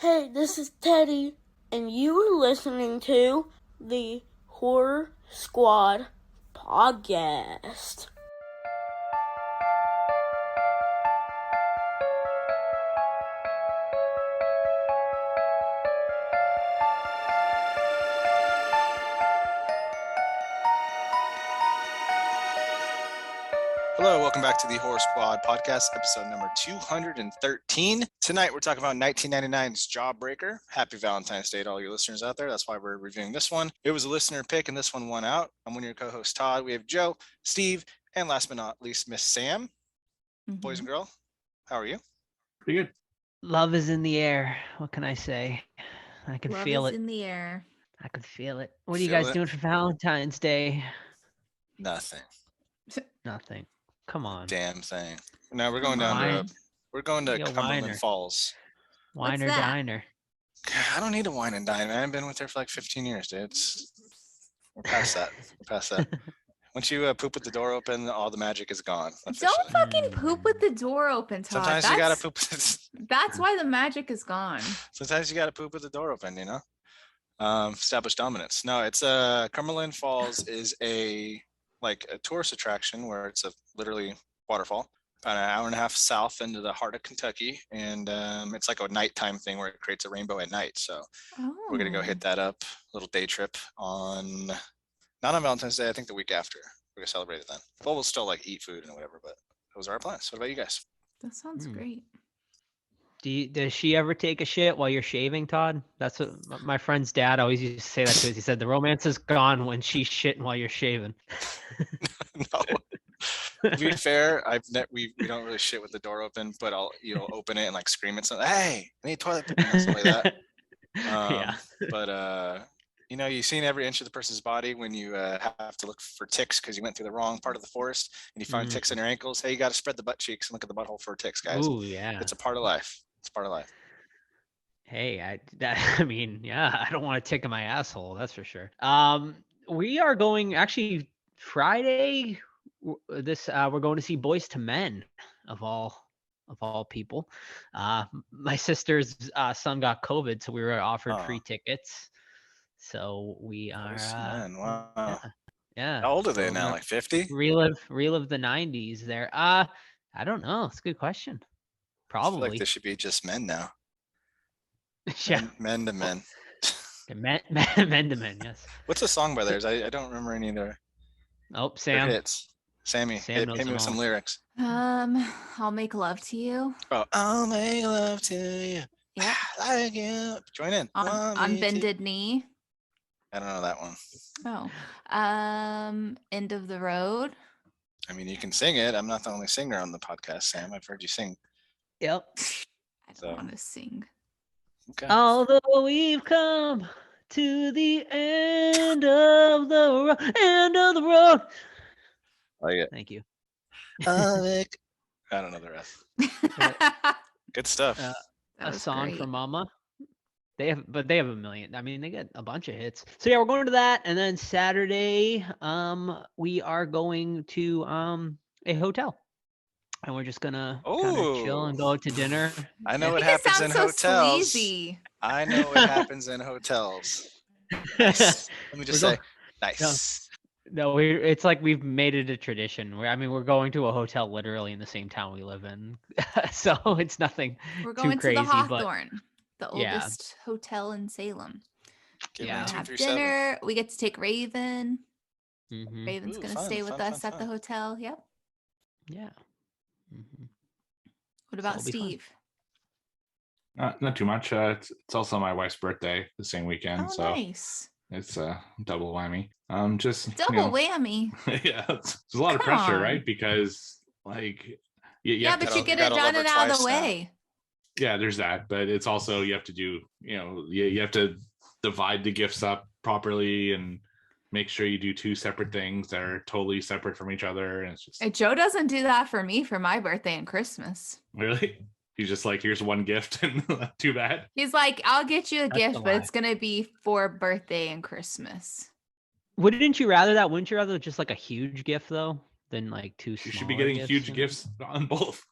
Hey, this is Teddy, and you are listening to the Horror Squad podcast. Hello, welcome back to the Horror Squad podcast, episode number 213. Tonight we're talking about 1999's Jawbreaker. Happy Valentine's Day to all your listeners out there. That's why we're reviewing this one. It was a listener pick and this one won out. I'm one of your co-hosts, Todd. We have Joe, Steve, and last but not least, Miss Sam. Boys and girl, how are you? Pretty good. Love is in the air. What can I say? I can feel Love is it. in the air. I can feel it. What are you guys doing for Valentine's Day? Nothing. Nothing. Come on. Damn thing. No, we're going down to Cumberland Falls. Wine or diner. I don't need a wine and dine, man. I've been with her for like 15 years, dude. We're past that. Once you poop with the door open, all the magic is gone. Officially. Don't fucking poop with the door open, Todd. Sometimes you gotta poop. That's why the magic is gone. Sometimes you gotta poop with the door open, you know? Establish dominance. No, it's Cumberland Falls is a tourist attraction where it's a literally waterfall about an hour and a half south into the heart of Kentucky, and it's like a nighttime thing where it creates a rainbow at night. So we're gonna go hit that up, little day trip on not on Valentine's Day, I think the week after. We're gonna celebrate it then. Well, we'll still eat food and whatever, but those are our plans. What about you guys? That sounds great. Does she ever take a shit while you're shaving, Todd? That's what my friend's dad always used to say that to us. He said the romance is gone when she's shitting while you're shaving. No. To be fair, we don't really shit with the door open, but I'll open it and scream at something. Hey, I need toilet paper, something like that. Yeah. But you've seen every inch of the person's body when you have to look for ticks because you went through the wrong part of the forest and you find ticks in your ankles. Hey, you got to spread the butt cheeks and look at the butthole for ticks, guys. Ooh, yeah. It's a part of life. It's part of life. Hey, I don't want to tick in my asshole. That's for sure. We are going actually Friday. We're going to see Boys to Men of all people. My sister's son got COVID, so we were offered free tickets. So we are. Man, wow. Yeah. How old are they now? 50? Relive the 90s there. I don't know. It's a good question. Probably. I feel like there should be just men now. Yeah. Men to men. Men to men, yes. What's the song by theirs? I don't remember any of their Sam. hits. Sammy, hit me with some lyrics. I'll make love to you. Oh, I'll make love to you. Yeah. Like you. Join in. On bended knee. I don't know that one. Oh. End of the road. I mean, you can sing it. I'm not the only singer on the podcast, Sam. I've heard you sing. Yep. I don't want to sing. Okay. Although we've come to the end of the road. Like it. Thank you. I don't know the rest. Good stuff. A song great. for Mama. They have a million. I mean, they get a bunch of hits. So yeah, we're going to that, and then Saturday, we are going to a hotel, and we're just gonna kind of chill and go out to dinner. I know what happens in hotels. Sleazy. I know what happens in hotels. Nice. Let me just say, nice. No, it's like we've made it a tradition. We're going to a hotel literally in the same town we live in, so it's nothing. We're going too crazy, to the Hawthorne, the Yeah. oldest hotel in Salem. Yeah. Have dinner. We get to take Raven. Mhm. Raven's gonna fun, stay with fun, us fun, at the fun. hotel. Yep. Yeah. Mhm. What about That'll be fun. Steve? Not too much. It's also my wife's birthday the same weekend, Oh, so nice. it's a double whammy. Just Double whammy. yeah, it's a lot of Come pressure, on. right? Because you have But to, you get it gotta done love and her out of the twice now. way. yeah, there's that, but it's also you have to do you have to divide the gifts up properly and make sure you do two separate things that are totally separate from each other, and it's just Hey, Joe doesn't do that for me for my birthday and Christmas. really. He's just like, here's one gift and too bad. He's like, I'll get you a That's gift, a but lie. it's gonna be for birthday and Christmas. Wouldn't you rather that? Wouldn't you rather just like a huge gift though than like two You smaller should be getting huge and- gifts on both.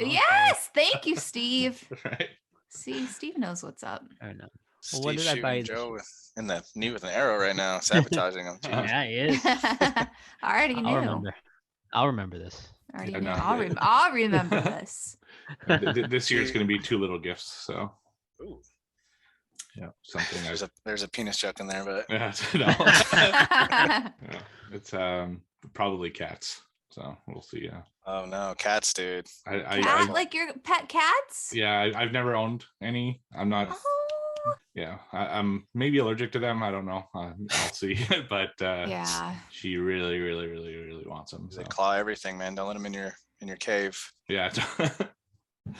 Okay. Yes, thank you, Steve. Right. See, Steve knows what's up. I don't know. Steve what did I buy shooting this Joe year? in the knee with an arrow right now, sabotaging him. Jeez. Yeah, he is. I already knew. I'll remember this. Already Yeah, knew. no. I'll remember this. This year it's going to be 2 little gifts. So Ooh, yeah, something. there's a penis joke in there, but Yeah, no. Yeah, it's probably cats. So we'll see. Yeah. oh no, cats, dude. Cat, like your pet cats? Yeah, I've never owned any. I'm not. Oh. Yeah, I'm maybe allergic to them. I don't know. I'll see. But Yeah. she really wants them. They So. claw everything, man. Don't let them in your cave. Yeah.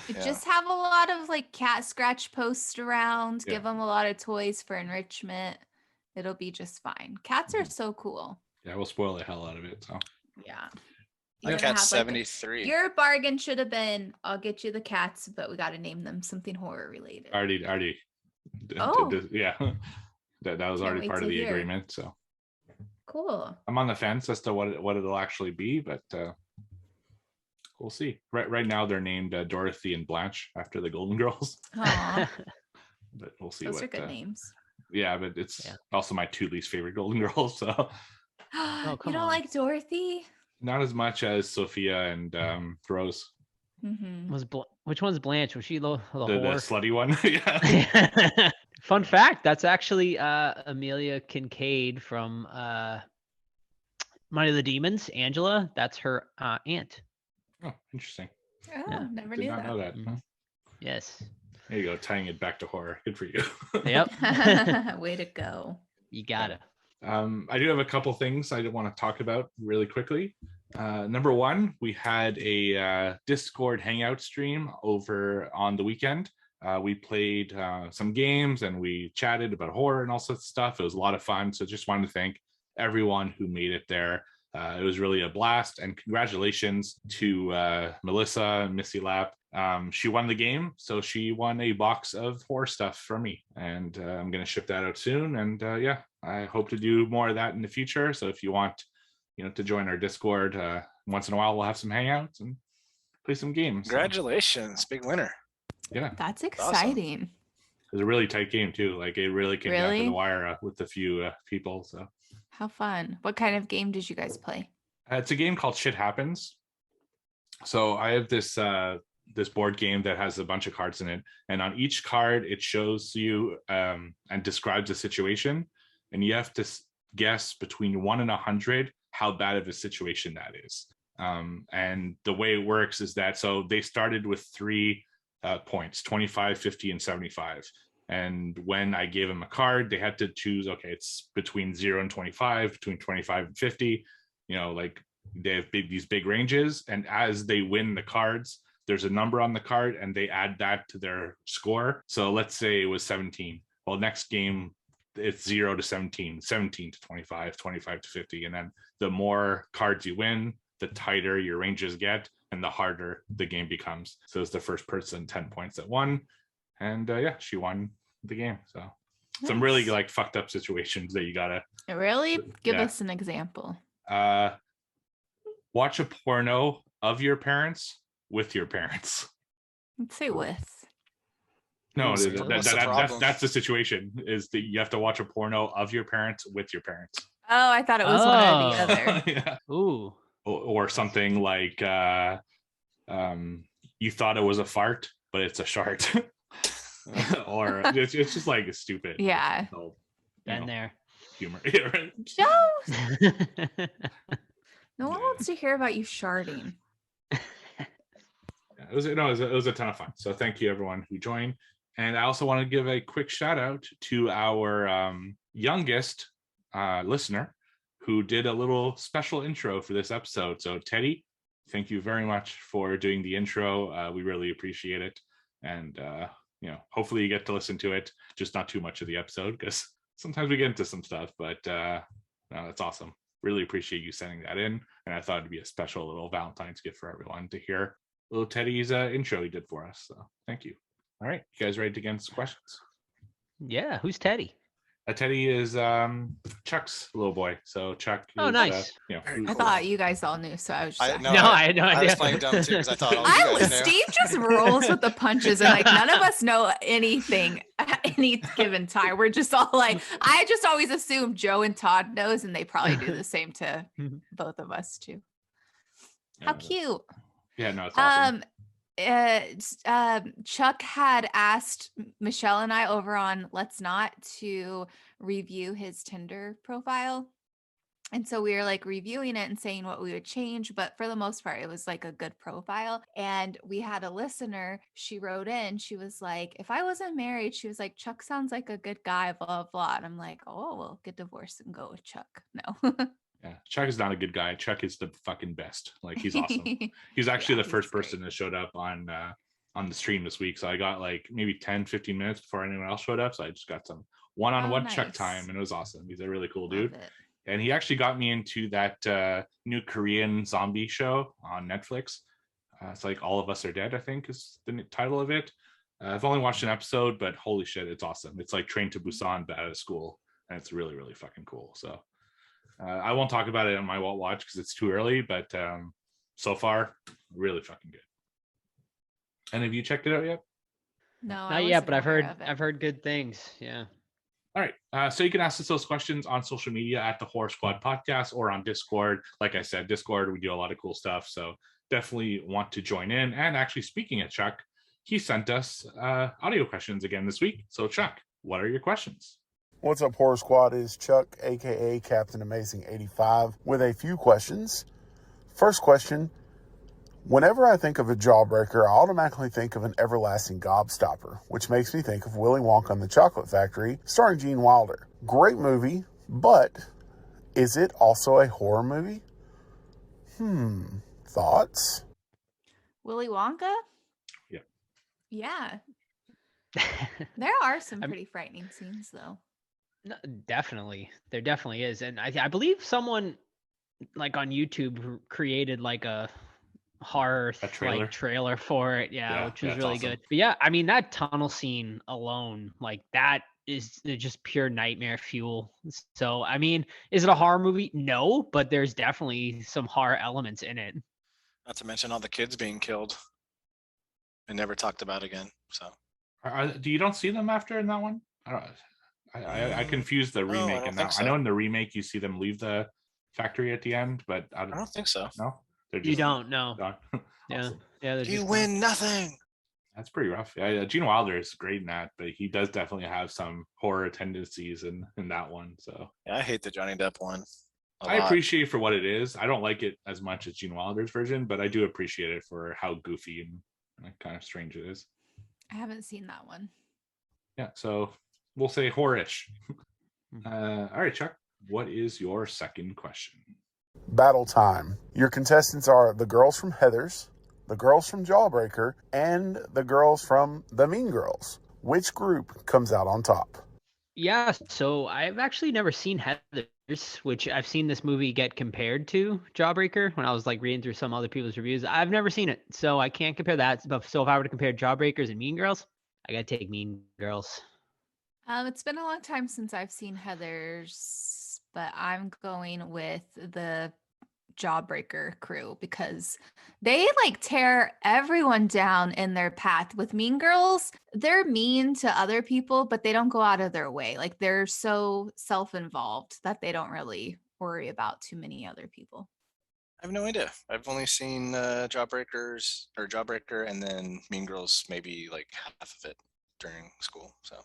Yeah. Just have a lot of like cat scratch posts around. Yeah. Give them a lot of toys for enrichment. It'll be just fine. Cats are so cool. Yeah, we'll spoil the hell out of it. So. Yeah. My You're gonna cat's have, like, 73. your bargain should have been, I'll get you the cats, but we got to name them something horror related. Already. Oh. Yeah. That was Can't already wait part to of the hear. agreement. So Cool. I'm on the fence as to what it'll actually be, but we'll see. Right now they're named Dorothy and Blanche after the Golden Girls, Aw, but we'll see. those what, are good names. Yeah, but it's also my 2 least favorite Golden Girls, so You come don't on. like Dorothy? not as much as Sophia and Rose, Mm-hmm. Which one's Blanche? Was she the the whore? slutty one. Yeah. Fun fact, that's actually Amelia Kincaid from Money of the Demons. Angela, that's her aunt. Oh, interesting. Oh, Yeah. never Did knew not that. know that. Huh? Yes. There you go, tying it back to horror. Good for you. Yep. Way to go. You got it. I do have a couple things I want to talk about really quickly. Number one, we had a Discord hangout stream over on the weekend. We played some games and we chatted about horror and all sorts of stuff. It was a lot of fun. So just wanted to thank everyone who made it there. It was really a blast, and congratulations to Melissa and Missy Lap. She won the game, so she won a box of horror stuff from me, and I'm going to ship that out soon. And yeah, I hope to do more of that in the future. So if you want, to join our Discord, once in a while we'll have some hangouts and play some games. Congratulations, big winner. Yeah, That's awesome. exciting. it was a really tight game too. Like it really came down to Really? the wire with a few people. So How fun. What kind of game did you guys play? it's a game called Shit Happens. So I have this board game that has a bunch of cards in it, and on each card it shows you and describes a situation, and you have to guess between 1 and 100 how bad of a situation that is. And the way it works is that, so they started with 3 points, 25, 50, and 75. And when I gave them a card, they had to choose, okay, it's between 0 and 25, between 25 and 50, like they have these big ranges. And as they win the cards, there's a number on the card and they add that to their score. So let's say it was 17. Well, next game, it's 0 to 17, 17 to 25, 25 to 50. And then the more cards you win, the tighter your ranges get and the harder the game becomes. So it's the first person 10 points that won. And yeah, she won the game. So some really Nice. like fucked up situations that you gotta Really? Give Yeah. us an example. watch a porno of your parents with your parents. Let's say with. No, What's the problem? that's the situation, is that you have to watch a porno of your parents with your parents. Oh, I thought it was one or the Oh. other. Yeah. Ooh. Or something like you thought it was a fart, but it's a shart. Or it's just like stupid. Yeah. So, Been there. humor. Yeah, right? Joe, no one Yeah. wants to hear about you sharding. Yeah, it was a ton of fun. So thank you everyone who joined. And I also want to give a quick shout out to our youngest listener who did a little special intro for this episode. So Teddy, thank you very much for doing the intro. We really appreciate it. And hopefully you get to listen to it, just not too much of the episode, because sometimes we get into some stuff, but no, that's awesome. Really appreciate you sending that in. And I thought it'd be a special little Valentine's gift for everyone to hear little Teddy's intro he did for us. So thank you. All right, you guys ready to get into questions? Yeah. Who's Teddy? Teddy is Chuck's little boy. So Chuck Oh, is, nice. Very I cool. thought you guys all knew, so I was just No, I had no I was idea. playing dumb too because I thought all you guys knew. Steve just rolls with the punches, and like none of us know anything at any given time. We're just all like, I just always assume Joe and Todd knows, and they probably do the same to both of us too. How cute! Yeah, no, it's awesome. Chuck had asked Michelle and I over on Let's Not to review his Tinder profile. And so we were like reviewing it and saying what we would change. But for the most part, it was like a good profile. And we had a listener, she wrote in, she was like, if I wasn't married, she was like, Chuck sounds like a good guy, blah, blah, blah. And I'm like, oh, well, get divorced and go with Chuck. No. Yeah, Chuck is not a good guy. Chuck is the fucking best. Like, he's awesome. He's actually the first person that showed up on the stream this week. So I got like maybe 10, 15 minutes before anyone else showed up. So I just got some one-on-one Chuck time, and it was awesome. He's a really cool dude. And he actually got me into that new Korean zombie show on Netflix. It's like All of Us Are Dead, I think is the title of it. I've only watched an episode, but holy shit, it's awesome. It's like Train to Busan, but out of school. And it's really, really fucking cool. So I won't talk about it on my Walt Watch because it's too early, but so far, really fucking good. And have you checked it out yet? No, Not yet, but I've heard good things. Yeah. All right. So you can ask us those questions on social media at the Horror Squad Podcast or on Discord. Like I said, Discord, we do a lot of cool stuff. So definitely want to join in. And actually, speaking of Chuck, he sent us audio questions again this week. So Chuck, what are your questions? What's up, Horror Squad? It's Chuck, aka Captain Amazing 85, with a few questions. First question: whenever I think of a Jawbreaker, I automatically think of an everlasting gobstopper, which makes me think of Willy Wonka and the Chocolate Factory, starring Gene Wilder. Great movie, but is it also a horror movie? Thoughts? Willy Wonka? Yeah. Yeah. There are some pretty frightening scenes, though. No, definitely. There definitely is. And I believe someone like on YouTube created like a horror trailer for it. Yeah, which was really awesome. good. But yeah, I mean, that tunnel scene alone, like that is just pure nightmare fuel. So, I mean, is it a horror movie? No, but there's definitely some horror elements in it. Not to mention all the kids being killed and never talked about again. So, you don't see them after in that one? I confused the remake and that. So. I know in the remake you see them leave the factory at the end, but I don't think so. No, you don't know. Awesome. Yeah. You win nothing. That's pretty rough. Yeah, Gene Wilder is great in that, but he does definitely have some horror tendencies in that one. So yeah, I hate the Johnny Depp one. I appreciate it for what it is. I don't like it as much as Gene Wilder's version, but I do appreciate it for how goofy and kind of strange it is. I haven't seen that one. Yeah, so we'll say horror-ish. All right, Chuck, what is your second question? Battle time. Your contestants are the girls from Heathers, the girls from Jawbreaker, and the girls from the Mean Girls. Which group comes out on top? Yeah, so I've actually never seen Heathers, which I've seen this movie get compared to Jawbreaker when I was like reading through some other people's reviews. I've never seen it, so I can't compare that. But so if I were to compare Jawbreakers and Mean Girls, I gotta take Mean Girls. It's been a long time since I've seen Heathers, but I'm going with the Jawbreaker crew because they like tear everyone down in their path. With Mean Girls, they're mean to other people, but they don't go out of their way. Like they're so self-involved that they don't really worry about too many other people. I have no idea. I've only seen Jawbreaker and then Mean Girls maybe like half of it during school. So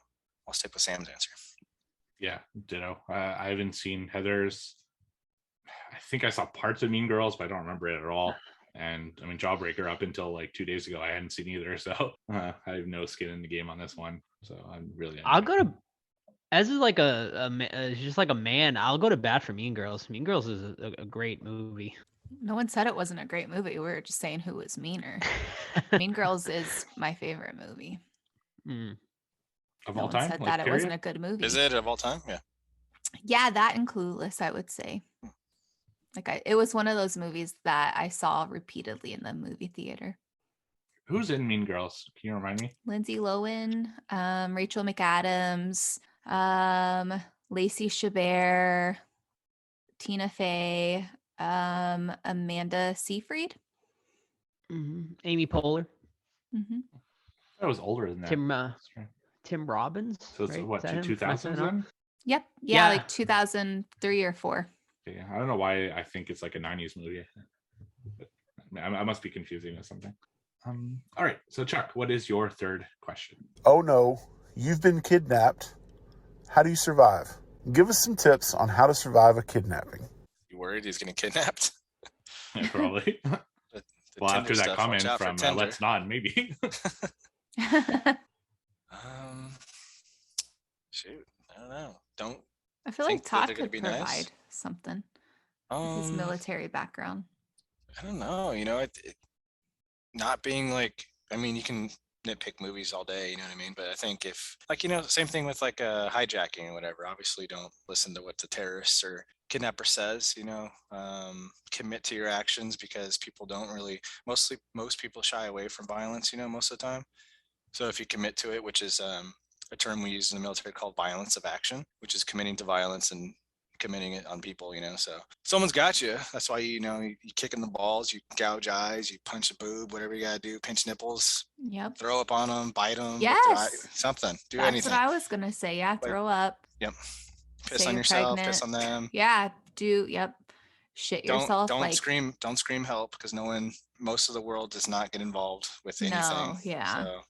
I'll stick with Sam's answer. Yeah, ditto. I haven't seen Heathers. I think I saw parts of Mean Girls, but I don't remember it at all. And I mean, Jawbreaker up until like 2 days ago, I hadn't seen either. So I have no skin in the game on this one. So I'm really. I'll go to, as is like just like a man, I'll go to bat for Mean Girls. Mean Girls is a great movie. No one said it wasn't a great movie. We were just saying who was meaner. Mean Girls is my favorite movie. Of no all one time? said Like, that period? It wasn't a good movie. Is it of all time? Yeah. Yeah, that and Clueless, I would say. Like it was one of those movies that I saw repeatedly in the movie theater. Who's in Mean Girls? Can you remind me? Lindsay Lohan, Rachel McAdams, Lacey Chabert, Tina Fey, Amanda Seyfried. Amy Poehler, Mm-hmm. I was older than that. Tim Robbins. So it's right? what, Is that him? Am I saying 2000s off? then? Yep. Yeah, Yeah. like 2003 or 4. Yeah, I don't know why I think it's like a 90s movie. But I must be confusing with something. All right, so Chuck, what is your third question? Oh no, you've been kidnapped. How do you survive? Give us some tips on how to survive a kidnapping. You worried he's getting kidnapped? Yeah, probably. The Well, Tinder after that stuff, comment watch out for from Tinder. Let's Nod, maybe. Shoot, I don't know. Don't I feel think like that Todd they're gonna could be provide nice. something with his military background. I don't know. You know, it not being like, I mean, you can nitpick movies all day, you know what I mean? But I think if, like, you know, same thing with like hijacking or whatever. Obviously, don't listen to what the terrorists or kidnapper says. You know, commit to your actions, because people don't really. Most people shy away from violence. You know, most of the time. So if you commit to it, which is a term we use in the military called violence of action, which is committing to violence and committing it on people, you know. So someone's got you. That's why, you know, you kick in the balls, you gouge eyes, you punch a boob, whatever you gotta do, pinch nipples, Yep. throw up on them, bite them, Yes. something, do That's anything. what I was gonna say. Yeah, Like, throw up. Yep. Piss Say on you're yourself, pregnant. piss on them. Yeah, yep. Shit yourself. Don't like scream help, because most of the world does not get involved with anything. No, yeah. So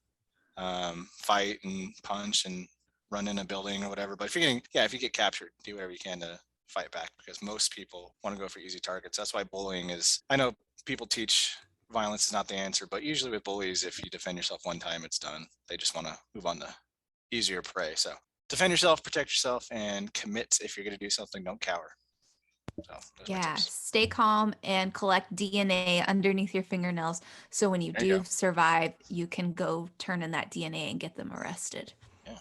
fight and punch and run in a building or whatever. But if you get captured, do whatever you can to fight back, because most people want to go for easy targets. That's why bullying is, I know people teach violence is not the answer, but usually with bullies, if you defend yourself one time, it's done. They just want to move on to easier prey. So defend yourself, protect yourself, and commit. If you're going to do something, don't cower. So those are my Yeah, tips. stay calm and collect DNA underneath your fingernails. So when you There you do go. survive, you can go turn in that DNA and get them arrested. Yeah.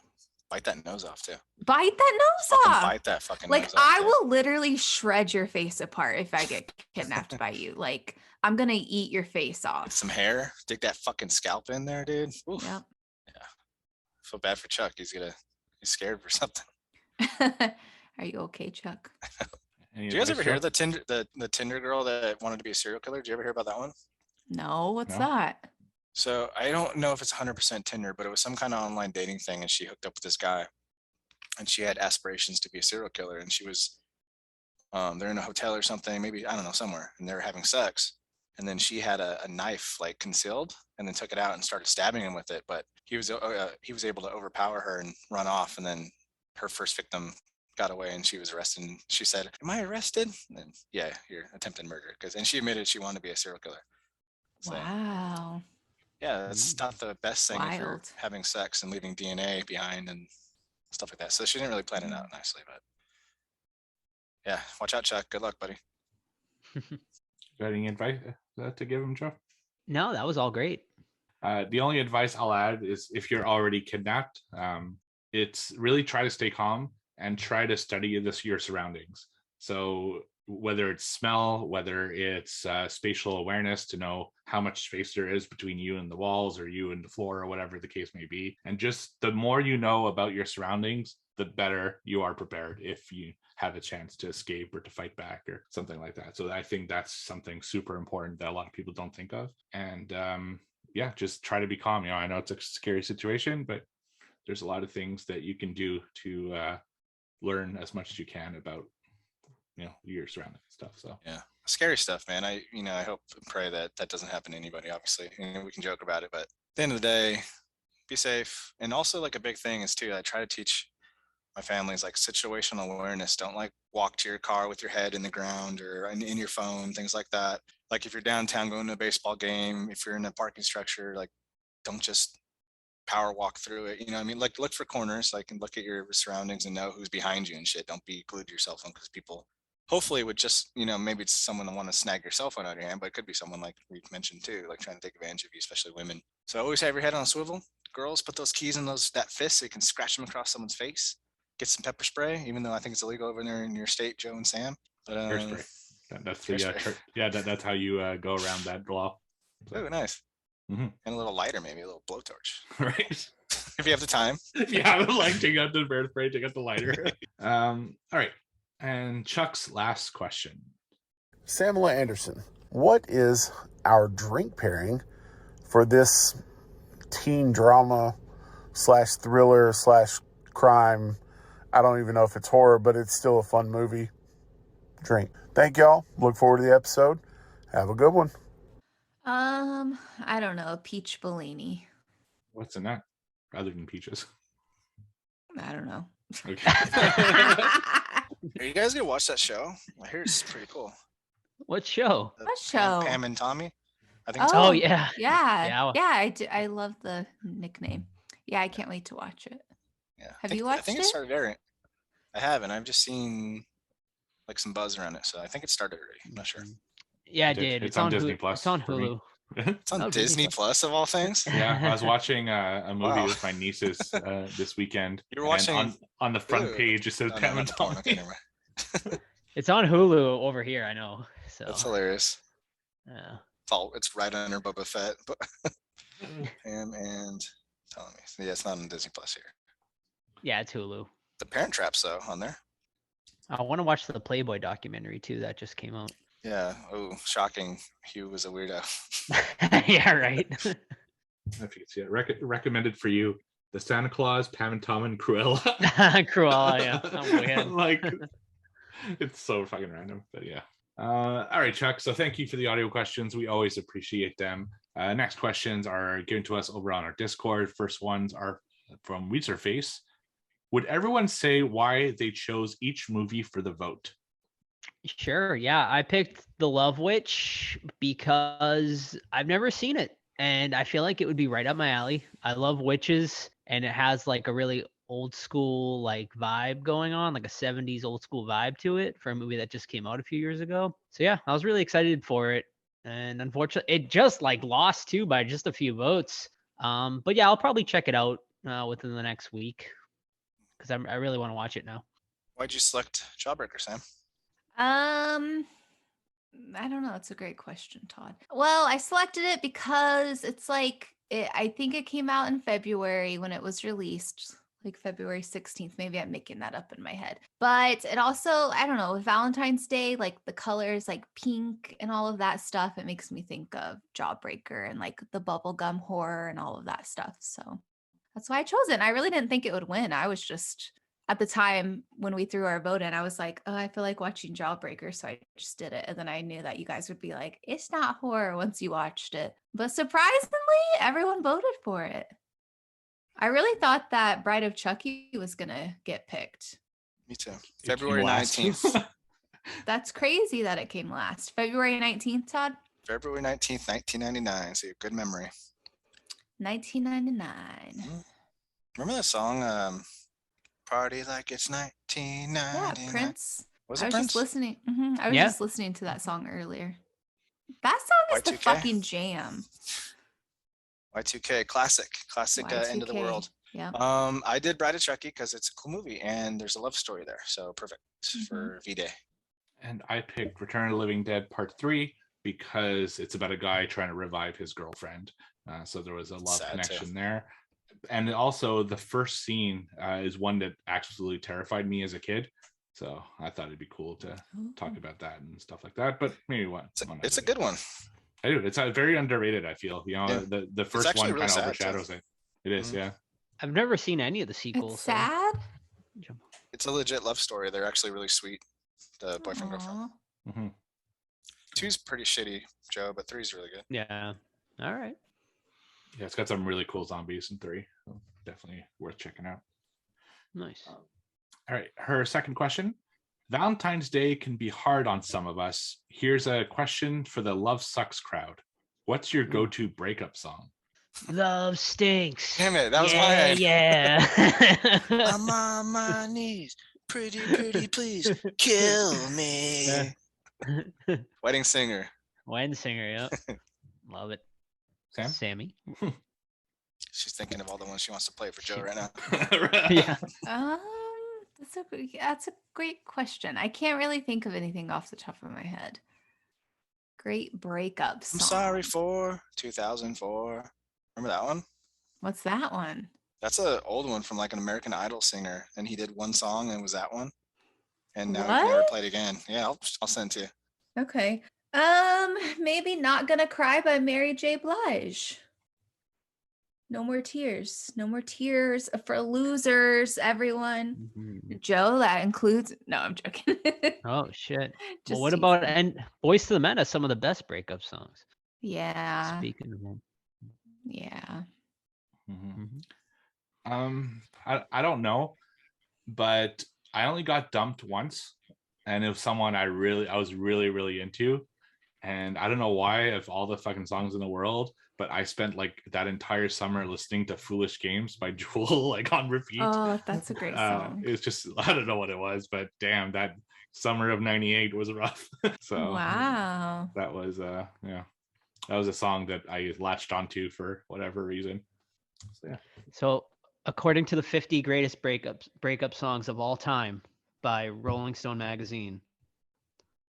Bite that nose off too. Bite that nose Fucking off. bite that fucking Like nose off. I dude. will literally shred your face apart if I get kidnapped by you. Like I'm gonna eat your face Get off. some hair. Dig that fucking scalp in there, dude. Oof. Yep. Yeah. Feel bad for Chuck. He's scared for something. Are you okay, Chuck? Any Do you guys ever advice, hear Joe? the Tinder girl that wanted to be a serial killer? Did you ever hear about that one? No, what's No. that? So I don't know if it's 100% Tinder, but it was some kind of online dating thing, and she hooked up with this guy, and she had aspirations to be a serial killer, and she was, they're in a hotel or something, maybe, I don't know, somewhere, and they were having sex, and then she had a knife like concealed, and then took it out and started stabbing him with it, but he was able to overpower her and run off, and then her first victim got away and she was arrested, and she said, "Am I arrested?" And then, yeah, you're attempted murder, and she admitted she wanted to be a serial killer. So Wow. yeah, it's not the best thing if you're Wild. having sex and leaving DNA behind and stuff like that. So she didn't really plan it out nicely, but yeah, watch out, Chuck. Good luck, buddy. Got any advice to give him, Joe? No, that was all great. The only advice I'll add is, if you're already kidnapped, it's really try to stay calm and try to study your surroundings. So whether it's smell, whether it's spatial awareness, to know how much space there is between you and the walls or you and the floor or whatever the case may be. And just the more you know about your surroundings, the better you are prepared if you have a chance to escape or to fight back or something like that. So I think that's something super important that a lot of people don't think of. And yeah, just try to be calm. You know, I know it's a scary situation, but there's a lot of things that you can do to learn as much as you can about, you know, your surroundings and stuff. So yeah, scary stuff, man. I hope and pray that doesn't happen to anybody. Obviously, we can joke about it, but at the end of the day, be safe. And also, like, a big thing is too, I try to teach my families like situational awareness. Don't like walk to your car with your head in the ground or in your phone, things like that. Like if you're downtown going to a baseball game, if you're in a parking structure, like don't just power walk through it. You know what I mean? Like look for corners, like, and look at your surroundings and know who's behind you and shit. Don't be glued to your cell phone, because people hopefully would just, maybe it's someone that want to snag your cell phone out of your hand, but it could be someone like we mentioned too, like trying to take advantage of you, especially women. So always have your head on a swivel. Girls, put those keys in that fist so you can scratch them across someone's face. Get some pepper spray, even though I think it's illegal over there in your state, Joe and Sam. But hairspray. That's the hairspray. that's how you go around that law. So. Oh, nice. Mm-hmm. And a little lighter, maybe a little blowtorch. Right. if you have the time. Yeah, like take out the bird spray, take out the lighter. All right. And Chuck's last question. Samela Anderson, what is our drink pairing for this teen drama / thriller / crime? I don't even know if it's horror, but it's still a fun movie. Drink. Thank y'all. Look forward to the episode. Have a good one. I don't know, peach Bellini. What's in that other than peaches? I don't know. Okay. Are you guys gonna watch that show? I hear it's pretty cool. What show? The What show? Pam and Tommy. I think. It's Oh, Oh, yeah. Yeah. Yeah. I do. I love the nickname. Yeah, I can't wait to watch it. Yeah. Have I you think watched it it? started airing. I haven't. I've just seen like some buzz around it, so I think it started already. I'm not sure. Yeah, I It did. did. It's on Disney Hulu. Plus It's on for me. Hulu. It's on Oh, Disney Disney Plus of all things. Yeah, I was watching a movie Wow. with my nieces this weekend. You were and watching- on the front Ew. page. It says Oh, no, Pam not and the porn. Tommy. Okay, never mind. It's on Hulu over here, I know. So That's hilarious. yeah. It's right under Boba Fett, but Pam and Tommy. So yeah, it's not on Disney Plus here. Yeah, it's Hulu. The Parent Trap's though on there. I want to watch the Playboy documentary too that just came out. Yeah. Oh, shocking. Hugh was a weirdo. Yeah, right. If you can see it, recommended for you: the Santa Claus, Pam and Tom, and Cruella. Cruella, yeah. Oh, weird. Like, it's so fucking random, but yeah. All right, Chuck. So thank you for the audio questions. We always appreciate them. Next questions are given to us over on our Discord. First ones are from Weezerface. Would everyone say why they chose each movie for the vote? Sure. Yeah, I picked The Love Witch because I've never seen it, and I feel like it would be right up my alley. I love witches, and it has like a really old school like vibe going on, like a 70s old school vibe to it for a movie that just came out a few years ago. So yeah, I was really excited for it, and unfortunately, it just like lost too by just a few votes. But yeah, I'll probably check it out within the next week because I really want to watch it now. Why'd you select Jawbreaker, Sam? I don't know. It's a great question, Todd. Well, I selected it because it's like I think it came out in February when it was released, like February 16th. Maybe I'm making that up in my head. But it also, I don't know, with Valentine's Day, like the colors like pink and all of that stuff, it makes me think of Jawbreaker and like the bubblegum horror and all of that stuff. So that's why I chose it. And I really didn't think it would win. I was just at the time when we threw our vote in, I was like, oh, I feel like watching Jawbreaker. So I just did it. And then I knew that you guys would be like, it's not horror once you watched it. But surprisingly, everyone voted for it. I really thought that Bride of Chucky was going to get picked. Me too. It February came last. 19th. That's crazy that it came last. February 19th, Todd? February 19th, 1999. So good memory. 1999. Remember that song? Party like it's Yeah, 1999. Prince. Was I it was Prince? just listening. I was Yeah. just listening to that song earlier. That song is the Y2K? fucking jam. Y2K, classic end of the Y2K. world. Yeah. I did Bride of Chucky because it's a cool movie and there's a love story there, so perfect for V-Day. And I picked Return of the Living Dead Part 3 because it's about a guy trying to revive his girlfriend. So there was a love Sad, connection there. And also the first scene is one that absolutely terrified me as a kid. So I thought it'd be cool to talk about that and stuff like that. But maybe one. It's a good one. I do. It's very underrated, I feel. You know, Yeah. the first actually one really kind of sad, too. overshadows it. It is, Mhm. yeah. I've never seen any of the sequels. It's so- sad. It's a legit love story. They're actually really sweet. The boyfriend girlfriend. Aw. hmm 2's pretty shitty, Joe, but 3's really good. Yeah. All right. Yeah, it's got some really cool zombies in 3. So definitely worth checking out. Nice. All right. Her second question. Valentine's Day can be hard on some of us. Here's a question for the Love Sucks crowd. What's your go-to breakup song? Love stinks. Damn it, that was yeah, mine. yeah. I'm on my knees. Pretty, please kill me. Wedding Singer. Wine singer, yeah. Love it. Sam? Sammy. She's thinking of all the ones she wants to play for Joe right now. Yeah. That's a great question. I can't really think of anything off the top of my head. Great breakup I'm song. sorry for 2004. Remember that one? What's that one? That's an old one from like an American Idol singer, and he did one song and it was that one, and now he never What? played again. Yeah, I'll send it to you. Okay. Maybe Not Gonna Cry by Mary J. Blige. No more tears. No more tears for losers, everyone. Mhm. Joe, that includes. No, I'm joking. Oh shit. Well, Just what about teasing. and Boys to the Men has some of the best breakup songs. Yeah. Speaking of them. Yeah. Mhm. Mhm. I don't know, but I only got dumped once, and it was someone I was really into, and I don't know why of all the fucking songs in the world, but I spent like that entire summer listening to Foolish Games by Jewel like on repeat. Oh, that's a great song. It was just I don't know what it was, but damn, that summer of '98 was rough. So Wow. that was yeah, that was a song that I latched onto for whatever reason. So yeah. So, according to the 50 greatest breakup songs of all time by Rolling Stone magazine,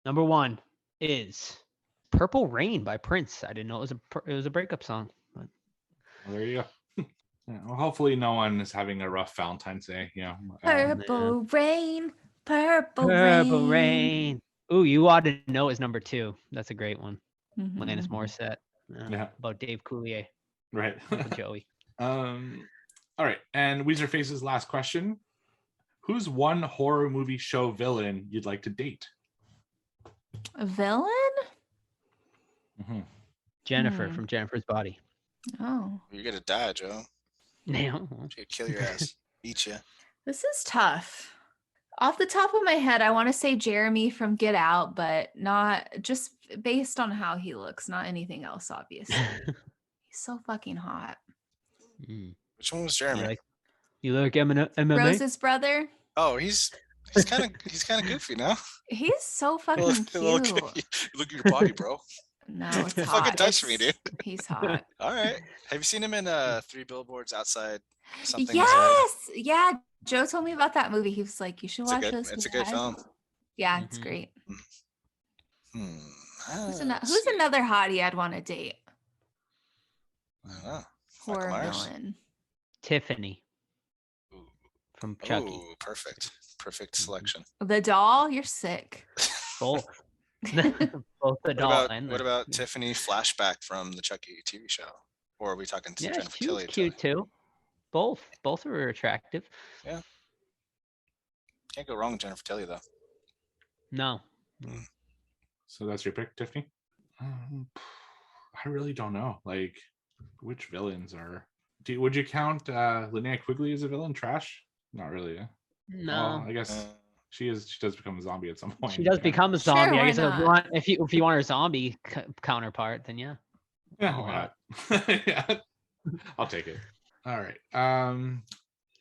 number 1 is "Purple Rain" by Prince. I didn't know it was a breakup song. But Well, there you go. Yeah, well, hopefully no one is having a rough Valentine's Day. Purple rain, purple Purple rain. Rain. Ooh, You Ought to Know is number 2. That's a great one. Mhm. Alanis Morissette. Yeah. About Dave Coulier, Right. Uncle Joey. All right. And Weezer Face's last question. Who's one horror movie show villain you'd like to date? A villain? Mm-hmm. Jennifer from Jennifer's Body. Oh, You're gonna die, Joe. Yeah. She'll kill your ass, eat you. this is tough. Off the top of my head, I want to say Jeremy from Get Out, but not just based on how he looks, not anything else, obviously. He's so fucking hot. Which one was Jeremy? You like MMA? Rose's brother. Oh, he's kind of goofy now. He's so fucking cute. Look at your body, bro. No, it's Don't hot. fucking touch me, dude. He's hot. All right. Have you seen him in 3 Billboards Outside something? Yes. Yeah. Joe told me about that movie. He was like, you should watch this. It's a good film. Yeah, it's great. Who's Who's another hottie I'd want to date? I don't know. Horror Michael Myers? villain. Tiffany from Chucky. Ooh, perfect selection. The doll? You're sick. Both. Both the doll and what about Tiffany flashback from the Chucky TV show? Or are we talking to Yeah, Jennifer she was Tilly? cute too. Both were attractive. Yeah. Can't go wrong with Jennifer Tilly though. No. So that's your pick, Tiffany? I really don't know. Like, which villains are... would you count Linnea Quigley as a villain? Trash? Not really. Yeah? No. Well, I guess she does become a zombie at some point. She does become a zombie. Sure, I guess why if you want her zombie counterpart, then yeah. Yeah, why not? Yeah, I'll take it. All right.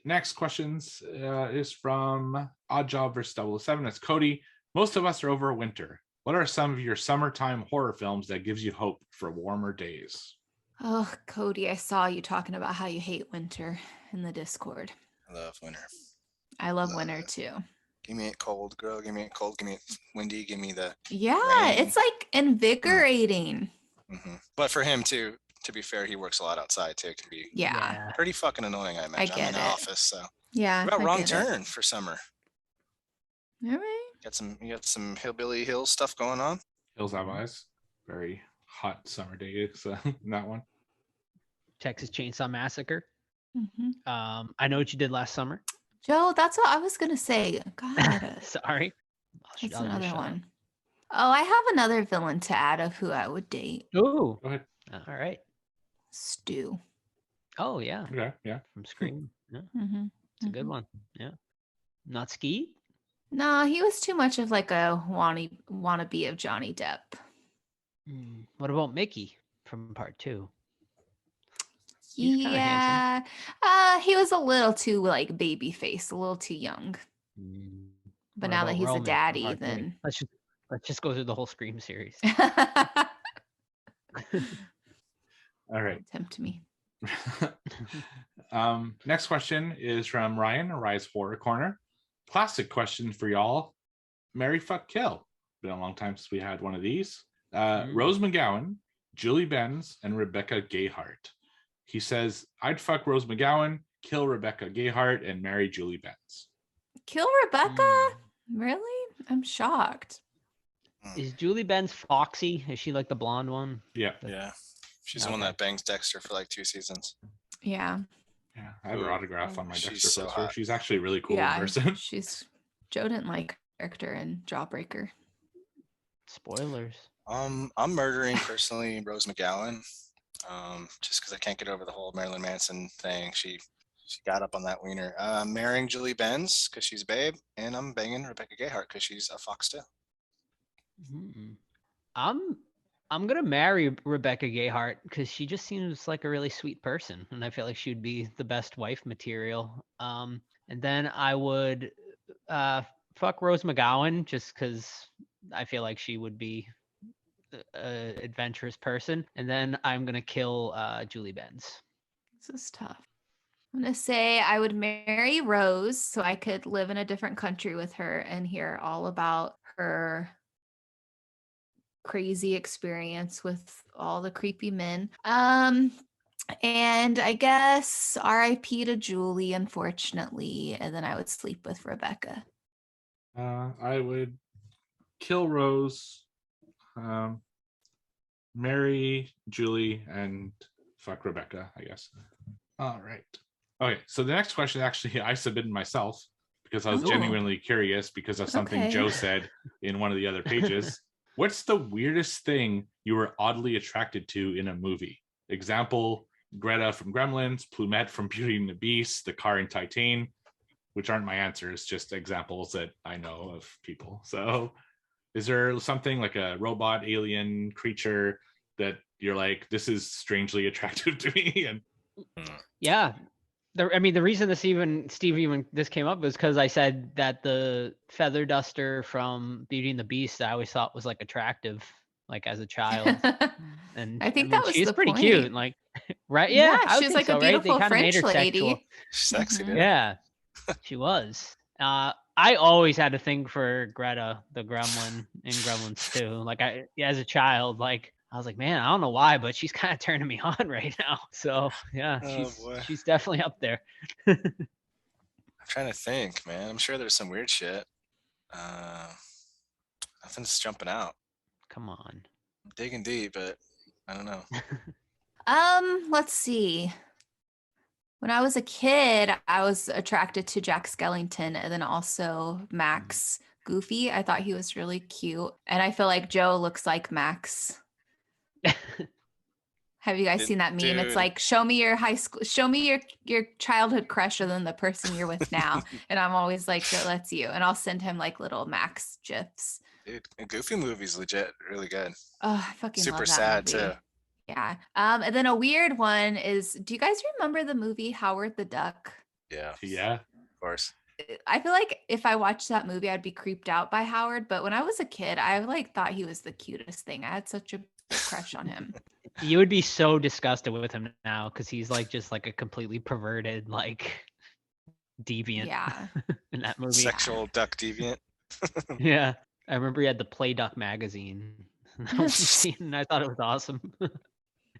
Next questions is from Odd Job versus 007. It's Cody. Most of us are over winter. What are some of your summertime horror films that gives you hope for warmer days? Oh, Cody, I saw you talking about how you hate winter in the Discord. I love winter. I love winter too. Give me it cold, girl. Give me it cold. Give me it windy. Give me the Yeah, rain. it's like invigorating. Mm-hmm. But for him too, to be fair, he works a lot outside too. It can be Yeah. pretty fucking annoying, I imagine. get I'm in the it. office, so. Yeah. What about I Wrong get it. Turn for summer? All right. You got some Hillbilly Hills stuff going on? Hills Have Eyes. Very hot summer days in that one. Texas Chainsaw Massacre. Mhm. I Know What You Did Last Summer. Joe, that's what I was going to say. God. Sorry. That's I'll just another shut up. one. Oh, I have another villain to add of who I would date. Ooh. Go ahead. All right. Stu. Oh yeah. Okay, yeah. From Scream. Yeah. Mm-hmm. It's a good one. Yeah. Not Skeet? No, he was too much of like a wannabe of Johnny Depp. What about Mickey from part 2? Yeah. He was a little too like baby face, a little too young. But What now that about he's a Roman from daddy, part 3? then Let's just go through the whole Scream series. All right. Tempt me. Next question is from Ryan, Rise Horror Corner. Classic question for y'all. Marry, fuck, kill. Been a long time since we had one of these. Rose McGowan, Julie Benz, and Rebecca Gayheart. He says, I'd fuck Rose McGowan. kill Rebecca Gayheart, and marry Julie Benz. Kill Rebecca? Really? I'm shocked. Is Julie Benz Foxy? Is she like the blonde one? Yeah. Yeah. She's the one Okay. that bangs Dexter for like 2 seasons. Yeah. Yeah, I have her autograph on my She's Dexter so poster. hot. She's actually really cool in Yeah. person. Joe didn't like her character in Jawbreaker. Spoilers. I'm murdering personally Rose McGowan. Just because I can't get over the whole Marilyn Manson thing. She got up on that wiener. Marrying Julie Benz because she's a babe, and I'm banging Rebecca Gayheart because she's a fox too. I'm gonna marry Rebecca Gayheart because she just seems like a really sweet person, and I feel like she would be the best wife material. And then I would fuck Rose McGowan just because I feel like she would be an adventurous person. And then I'm gonna kill Julie Benz. This is tough. I'm going to say I would marry Rose so I could live in a different country with her and hear all about her crazy experience with all the creepy men. And I guess RIP to Julie, unfortunately. And then I would sleep with Rebecca. I would kill Rose, marry Julie, and fuck Rebecca, I guess. All right. Okay, so the next question actually I submitted myself because I was Ooh. genuinely curious because of something Okay. Joe said in one of the other pages. What's the weirdest thing you were oddly attracted to in a movie? Example, Greta from Gremlins, Plumette from Beauty and the Beast, the car in Titan, which aren't my answers, just examples that I know of people. So is there something like a robot, alien, creature that you're like, this is strangely attractive to me? And Yeah. The reason this came up was because I said that the feather duster from Beauty and the Beast I always thought was like attractive, like as a child. And I think that was she's the pretty point. cute, like right? Yeah, I would she was think like so, a right? They beautiful kind of made French her lady. sexual. Sexy, Mhm. dude. Yeah, she was. I always had a thing for Greta, the gremlin in Gremlins 2. Like as a child, like I was like, man, I don't know why, but she's kind of turning me on right now. So yeah, Oh, boy. she's definitely up there. I'm trying to think, man. I'm sure there's some weird shit. Nothing's jumping out. Come on. I'm digging deep, but I don't know. Let's see. When I was a kid, I was attracted to Jack Skellington and then also Max Goofy. I thought he was really cute. And I feel like Joe looks like Max. Have you guys seen that meme? Dude. It's like, show me your high school, show me your childhood crush other than the person you're with now. And I'm always like, Joe, that's you. And I'll send him like little Max gifs. Dude, a Goofy movie's legit really good. Oh, I fucking Super love that sad movie. too. Yeah. And then a weird one is, do you guys remember the movie Howard the Duck? Yeah, yeah, of course. I feel like if I watched that movie, I'd be creeped out by Howard. But when I was a kid, I like thought he was the cutest thing. I had such a big crush on him. You would be so disgusted with him now because he's like just like a completely perverted, like deviant Yeah. in that movie. Sexual duck deviant. Yeah. I remember he had the Play Duck magazine. That was scene, I thought it was awesome.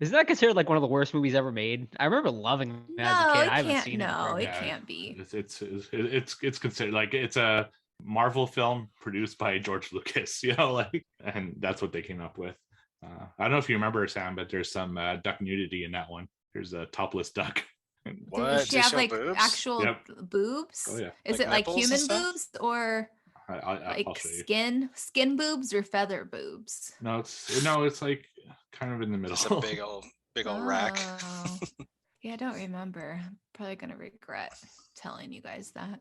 Isn't that considered like one of the worst movies ever made? I remember loving it as a No, kid. it I haven't can't. seen No, it. it can't be. it's considered like it's a Marvel film produced by George Lucas, like, and that's what they came up with. I don't know if you remember, Sam, but there's some duck nudity in that one. There's a topless duck. What? Does she They have show like boobs? actual Yep. boobs? Oh yeah, Is Like it like nipples and human stuff? boobs or like I'll show you. skin boobs or feather boobs? No, it's like kind of in the middle. Just a big old rack. Oh. Yeah, I don't remember. I'm probably gonna regret telling you guys that.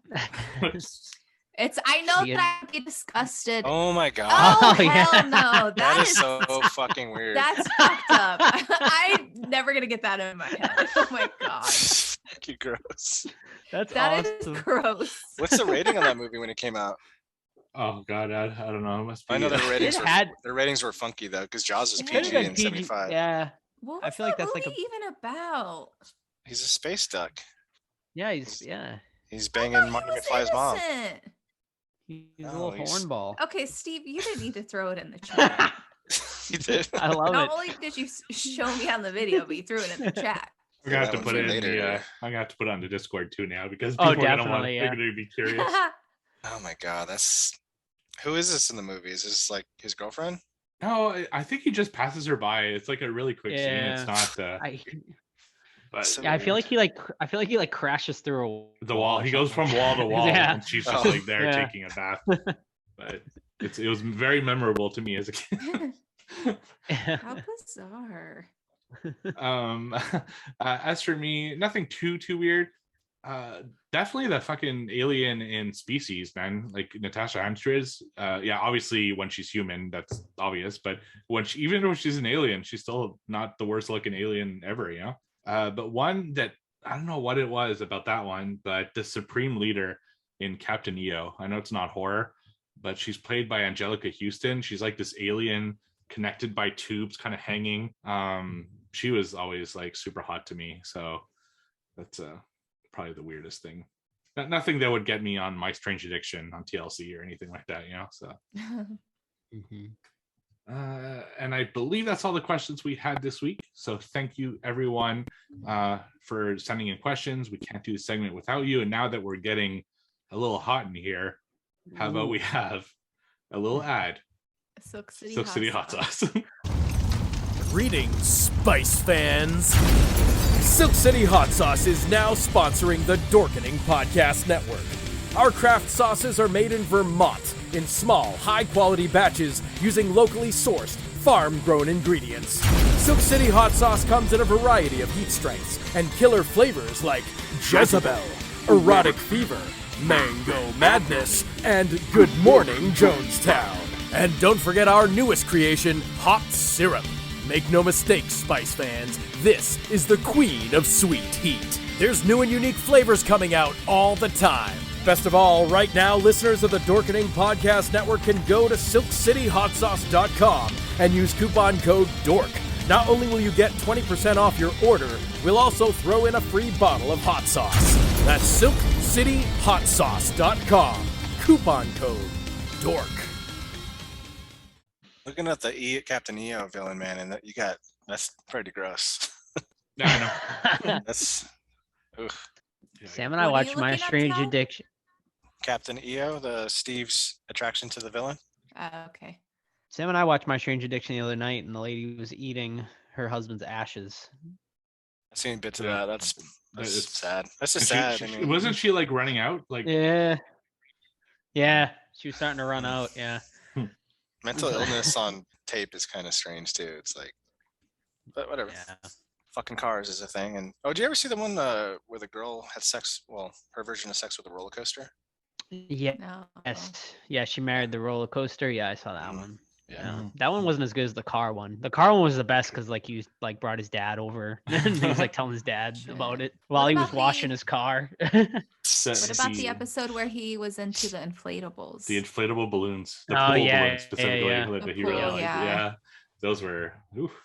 I know Yeah. that I'd be disgusted. Oh my god. Oh, Oh, yeah. hell no. That is so fucking weird. That's fucked up. I'm never gonna get that in my head. Oh my god. fucking gross. That's That awesome. is gross. What's the rating on that movie when it came out? Oh god, I don't know. It must be. I know their ratings It were had- their ratings were funky though, because Jaws is It Could've PG been and PG, 75. Yeah. What I was feel like that that's like movie even about? He's a space duck. Yeah, he's He's I banging thought Marty he was McFly's mom. innocent. He's a No, little he's- hornball. Okay, Steve, you didn't need to throw it in the chat. He did. I love Not it. only did you show me on the video, but you threw it in the chat. We're gonna have to that put one it for in later. I'm gonna have to put it on the Discord too now because Oh, people are gonna want definitely, they're yeah. gonna be curious. Oh my god, who is this in the movie? Is this like his girlfriend? No, I think he just passes her by. It's like a really quick scene. It's Yeah. not but So Yeah, I feel weird. I feel like he like crashes through the wall. or He goes something from like wall to that. wall Yeah. and she's just Oh. like there Yeah. taking a bath. But it was very memorable to me as a kid. How bizarre. As for me, nothing too weird. Definitely the fucking alien in Species, man. Like Natasha Hamstridge. Yeah, obviously when she's human, that's obvious. But even when she's an alien, she's still not the worst looking alien ever, you know. But one that I don't know what it was about that one, but the Supreme Leader in Captain EO. I know it's not horror, but she's played by Angelica Houston. She's like this alien connected by tubes, kind of hanging. She was always like super hot to me. So that's probably the weirdest thing. Nothing that would get me on My Strange Addiction on TLC or anything like that, you know. So and I believe that's all the questions we had this week. So thank you everyone for sending in questions. We can't do the segment without you. And now that we're getting a little hot in here, how about we have a little ad? Silk City, Silk City Hot Sauce. Greetings, Spice fans! Silk City Hot Sauce is now sponsoring the Dorkening Podcast Network. Our craft sauces are made in Vermont in small, high-quality batches using locally sourced, farm-grown ingredients. Silk City Hot Sauce comes in a variety of heat strengths and killer flavors like Jezebel, Erotic Fever, Mango Madness, and Good Morning Jonestown. And don't forget our newest creation, Hot Syrup. Make no mistake, Spice fans, this is the queen of sweet heat. There's new and unique flavors coming out all the time. Best of all, right now, listeners of the Dorkening Podcast Network can go to silkcityhotsauce.com and use coupon code DORK. Not only will you get 20% off your order, we'll also throw in a free bottle of hot sauce. That's silkcityhotsauce.com. Coupon code DORK. Looking at the Captain EO villain, man, and that's pretty gross. Yeah, I know. That's ugh. Sam and I What are you watched My looking up Strange now? Addiction. Captain EO, the Steve's attraction to the villain. Okay. Sam and I watched My Strange Addiction the other night, and the lady was eating her husband's ashes. I've seen bits Yeah. of that. That's It's- sad. That's just And sad. I mean, wasn't she like running out? Like Yeah. Yeah, she was starting to run out. Yeah. mental illness on tape is kind of strange too. It's like, but whatever. Yeah. Fucking cars is a thing. And did you ever see the one where the girl had sex? Well, her version of sex with a roller coaster. Yeah. No. Yes. Yeah, she married the roller coaster. Yeah, I saw that one. Yeah. Yeah. That one wasn't as good as the car one. The car one was the best because like he like brought his dad over and he was like telling his dad Sure. about it while What he was about washing the- his car. What about the See. episode where he was into the inflatables? the inflatable balloons, the Oh, pool yeah, balloons specifically yeah. that The he really pool, liked. yeah. Yeah, those were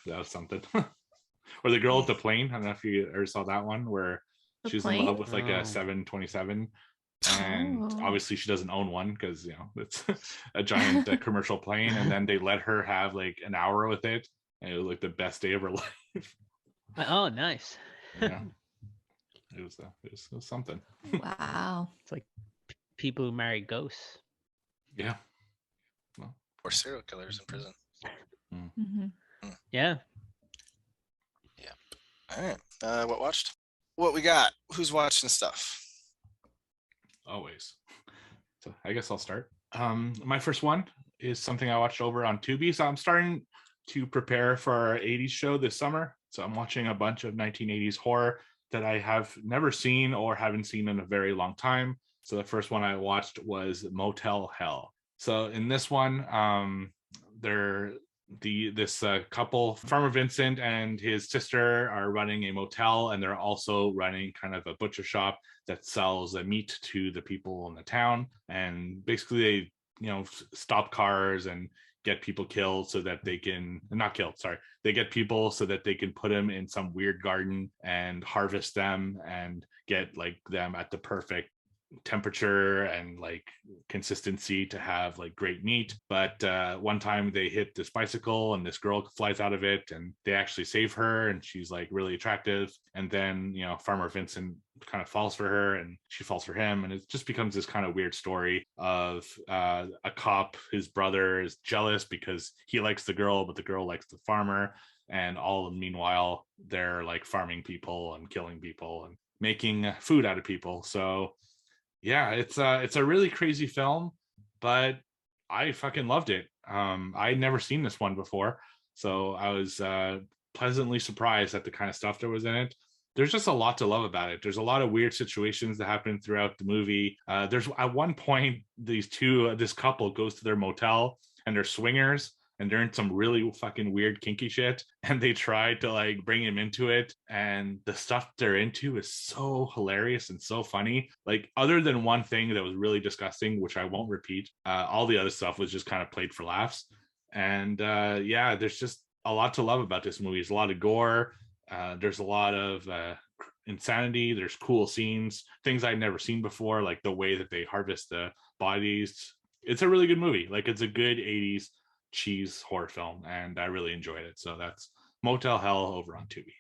that was something. Or the girl at the plane. I don't know if you ever saw that one where The she's plane? in love with like Oh. a 727, and Oh. obviously she doesn't own one because it's a giant commercial plane, and then they let her have like an hour with it, and it was like the best day of her life. Oh, nice. Yeah, it was something. Wow. It's like people who marry ghosts. Yeah. Or serial killers in prison. hmm Yeah. All right. What watched? What we got? Who's watching stuff? Always. So I guess I'll start. My first one is something I watched over on Tubi. So I'm starting to prepare for our 80s show this summer. So I'm watching a bunch of 1980s horror that I have never seen or haven't seen in a very long time. So the first one I watched was Motel Hell. So in this one, this couple, Farmer Vincent and his sister, are running a motel, and they're also running kind of a butcher shop that sells meat to the people in the town. And basically they stop cars and get people killed so that they can not killed sorry they get people so that they can put them in some weird garden and harvest them and get like them at the perfect temperature and like consistency to have like great meat. But one time they hit this bicycle and this girl flies out of it, and they actually save her, and she's like really attractive. And then, you know, Farmer Vincent kind of falls for her and she falls for him, and it just becomes this kind of weird story of a cop, his brother is jealous because he likes the girl but the girl likes the farmer, and all meanwhile they're like farming people and killing people and making food out of people. So yeah, it's a really crazy film, but I fucking loved it. I'd never seen this one before, so I was pleasantly surprised at the kind of stuff that was in it. There's just a lot to love about it. There's a lot of weird situations that happen throughout the movie. There's at one point this couple goes to their motel and they're swingers, and they're in some really fucking weird kinky shit, and they try to like bring him into it, and the stuff they're into is so hilarious and so funny. Like, other than one thing that was really disgusting, which I won't repeat, all the other stuff was just kind of played for laughs. And yeah, there's just a lot to love about this movie. There's a lot of gore, there's a lot of insanity, there's cool scenes, things I'd never seen before, like the way that they harvest the bodies. It's a really good movie. Like, it's a good 80s cheese horror film, and I really enjoyed it. So that's Motel Hell over on Tubi.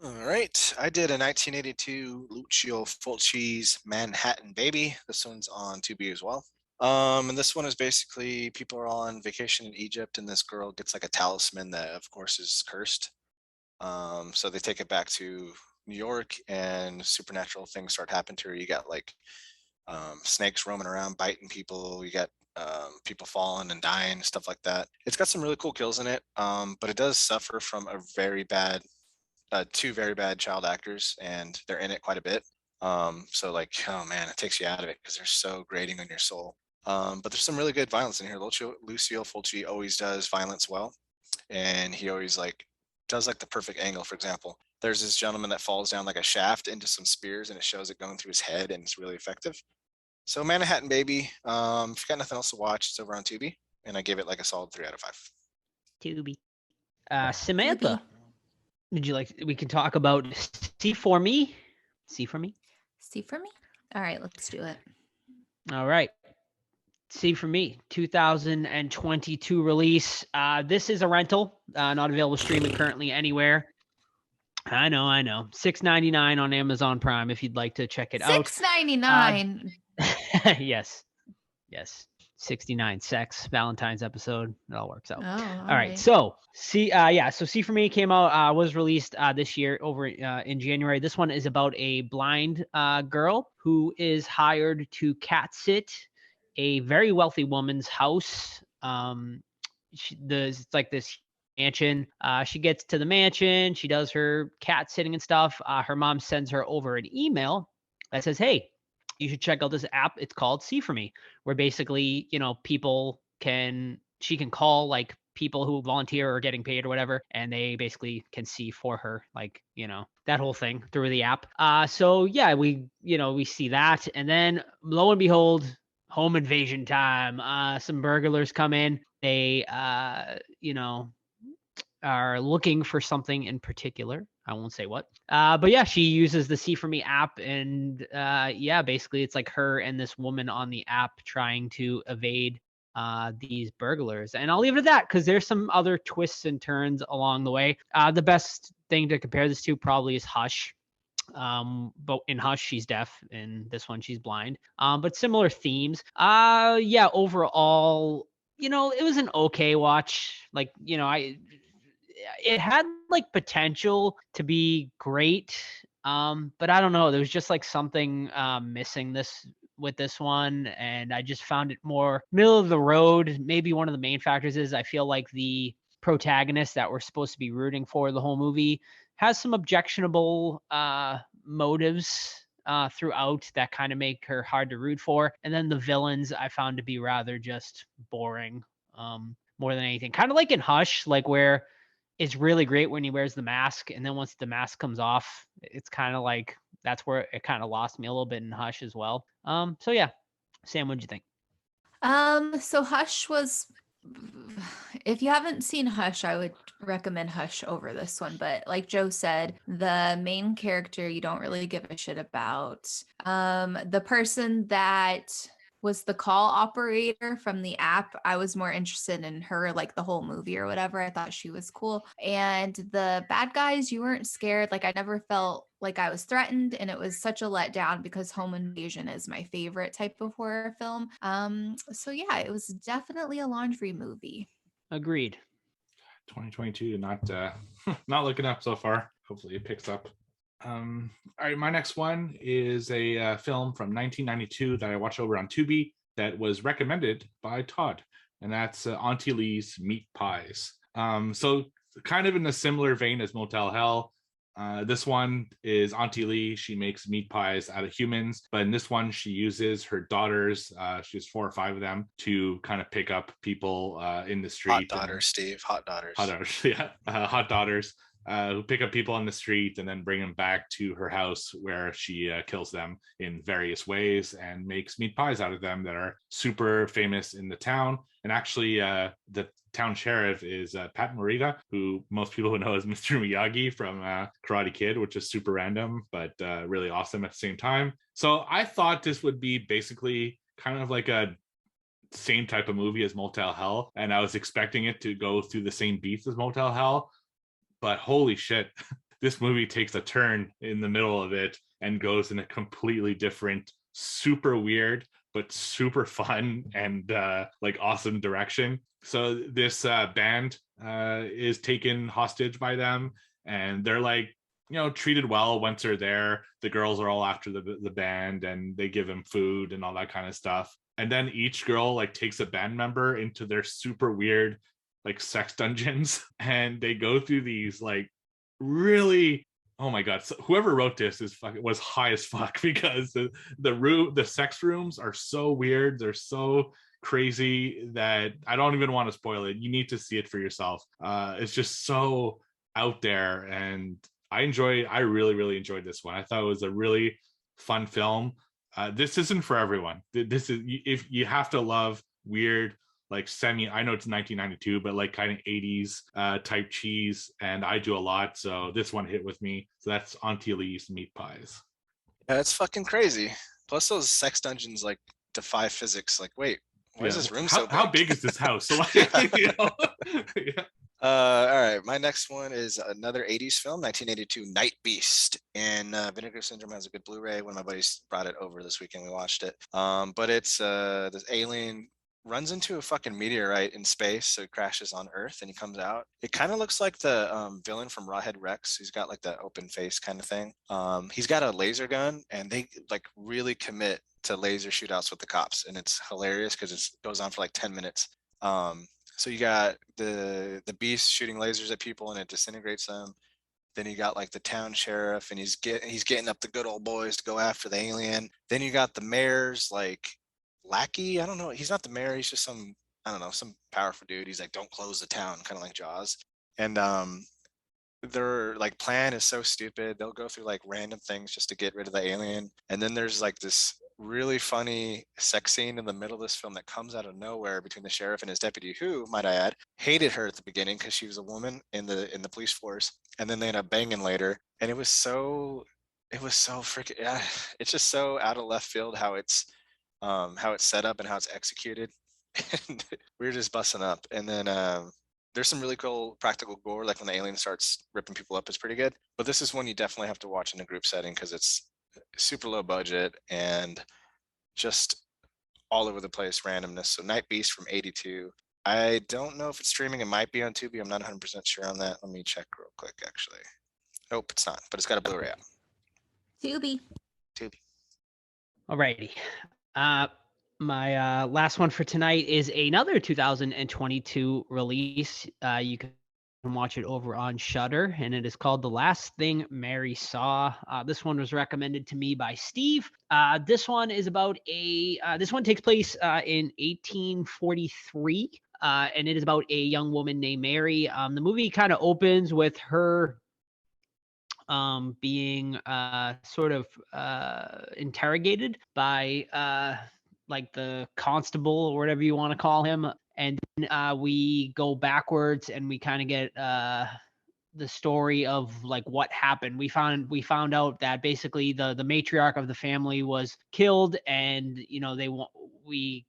All right, I did a 1982 Lucio Fulci's Manhattan Baby. This one's on Tubi as well. And this one is basically people are on vacation in Egypt, and this girl gets like a talisman that, of course, is cursed. So they take it back to New York, and supernatural things start happening to her. You got like snakes roaming around biting people. You got people falling and dying, stuff like that. It's got some really cool kills in it, but it does suffer from a very bad, two very bad child actors, and they're in it quite a bit. So like, oh man, it takes you out of it because they're so grating on your soul. But there's some really good violence in here. Lucio Fulci always does violence well, and he always like does like the perfect angle. For example, there's this gentleman that falls down like a shaft into some spears, and it shows it going through his head, and it's really effective. So Manhattan Baby, if you got nothing else to watch, it's over on Tubi, and I gave it like a solid 3 out of 5. Tubi. Samantha, did you like? We can talk about See for Me. See for Me. See for me? All right, let's do it. All right. See for Me, 2022 release. This is a rental, not available streaming currently anywhere. I know. $6.99 on Amazon Prime if you'd like to check it out. $6.99. Yes. 69 sex Valentine's episode. It all works out. Oh, all right. So See for Me came out, was released this year over in January. This one is about a blind girl who is hired to cat sit a very wealthy woman's house. It's like this mansion. She gets to the mansion, she does her cat sitting and stuff. Her mom sends her over an email that says, hey, you should check out this app. It's called See for Me, where basically, you know, she can call like people who volunteer or getting paid or whatever, and they basically can see for her, like, you know, that whole thing through the app. So yeah, we see that, and then lo and behold, home invasion time. Some burglars come in. They are looking for something in particular. I won't say what. But yeah, she uses the See for Me app, and basically it's like her and this woman on the app trying to evade these burglars. And I'll leave it at that because there's some other twists and turns along the way. The best thing to compare this to probably is Hush. But in Hush she's deaf, in this one she's blind. But similar themes. Overall, it was an okay watch. Like, it had like potential to be great. But I don't know, there was just like something missing with this one, and I just found it more middle of the road. Maybe one of the main factors is I feel like the protagonist that we're supposed to be rooting for the whole movie has some objectionable motives throughout that kind of make her hard to root for. And then the villains I found to be rather just boring, more than anything. Kind of like in Hush, like where it's really great when he wears the mask, and then once the mask comes off, it's kind of like that's where it kind of lost me a little bit in Hush as well. So yeah, Sam, what'd you think? So Hush was If you haven't seen Hush, I would recommend Hush over this one. But like Joe said, the main character you don't really give a shit about. The person that was the call operator from the app, I was more interested in her, like the whole movie or whatever. I thought she was cool. And the bad guys, you weren't scared. Like I never felt like I was threatened, and it was such a letdown because home invasion is my favorite type of horror film. So yeah, it was definitely a laundry movie. Agreed. 2022, not not looking up so far. Hopefully it picks up. All right, my next one is a film from 1992 that I watched over on Tubi that was recommended by Todd, and that's Auntie Lee's Meat Pies. So kind of in a similar vein as Motel Hell. This one is Auntie Lee. She makes meat pies out of humans, but in this one, she uses her daughters. She has 4 or 5 of them to kind of pick up people in the street. Hot daughters, Steve. Hot daughters. Hot daughters, yeah. Hot daughters who pick up people on the street and then bring them back to her house where she kills them in various ways and makes meat pies out of them that are super famous in the town. And actually, the town sheriff is Pat Morita, who most people would know as Mr. Miyagi from Karate Kid, which is super random, but really awesome at the same time. So I thought this would be basically kind of like a same type of movie as Motel Hell, and I was expecting it to go through the same beats as Motel Hell, but holy shit, this movie takes a turn in the middle of it and goes in a completely different, super weird, but super fun and like awesome direction. So this band is taken hostage by them, and they're like, you know, treated well once they're there. The girls are all after the band, and they give them food and all that kind of stuff. And then each girl like takes a band member into their super weird like sex dungeons, and they go through these like really, oh my god, so whoever wrote this was high as fuck, because the sex rooms are so weird, they're so crazy that I don't even want to spoil it. You need to see it for yourself. It's just so out there, and I really enjoyed this one. I thought it was a really fun film. This isn't for everyone. This is, if you have to love weird, like I know it's 1992, but like kind of 80s type cheese, and I do a lot, so this one hit with me. So that's Auntie Lee's Meat Pies. Yeah, it's fucking crazy. Plus those sex dungeons like defy physics. Like, wait, why is this room so big? How big is this house? So like, you know? Yeah. All right, my next one is another 80s film, 1982, Night Beast. And Vinegar Syndrome has a good Blu-ray. One of my buddies brought it over this weekend. We watched it. But it's this alien runs into a fucking meteorite in space, so it crashes on Earth, and he comes out. It kind of looks like the villain from Rawhead Rex. He's got like that open face kind of thing. He's got a laser gun, and they like really commit to laser shootouts with the cops, and it's hilarious because it goes on for like 10 minutes. So you got the beast shooting lasers at people, and it disintegrates them. Then you got like the town sheriff, and he's getting up the good old boys to go after the alien. Then you got the mayor's like lackey. I don't know. He's not the mayor. He's just some, I don't know, some powerful dude. He's like, don't close the town, kind of like Jaws. And their like plan is so stupid. They'll go through like random things just to get rid of the alien. And then there's like this really funny sex scene in the middle of this film that comes out of nowhere between the sheriff and his deputy, who, might I add, hated her at the beginning because she was a woman in the police force, and then they end up banging later. And it was so freaking, yeah, it's just so out of left field how it's set up and how it's executed. And we were just busting up. And then there's some really cool practical gore, like when the alien starts ripping people up, it's pretty good. But this is one you definitely have to watch in a group setting because it's super low budget and just all over the place randomness. So Night Beast from 82. I don't know if it's streaming. It might be on Tubi. I'm not 100% sure on that. Let me check real quick, actually. Nope, it's not, but it's got a Blu-ray out. Tubi. Alrighty. My last one for tonight is another 2022 release. You can watch it over on Shudder, and it is called The Last Thing Mary Saw. This one was recommended to me by Steve. This one is about this one takes place in 1843, and it is about a young woman named Mary. The movie kind of opens with her being sort of interrogated by like the constable or whatever you want to call him. and then we go backwards and we kind of get the story of like what happened. We found out that basically the matriarch of the family was killed, and we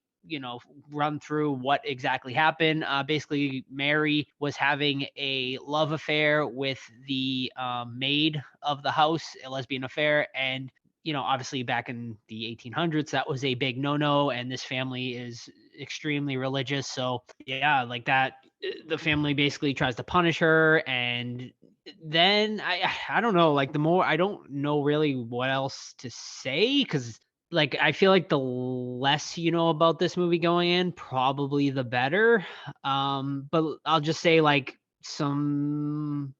run through what exactly happened. Basically, Mary was having a love affair with the maid of the house, a lesbian affair, and obviously back in the 1800s, that was a big no-no, and this family is extremely religious. So yeah, like that, the family basically tries to punish her, and then I don't know, like the more I don't know really what else to say, because like I feel like the less you know about this movie going in, probably the better. But I'll just say like some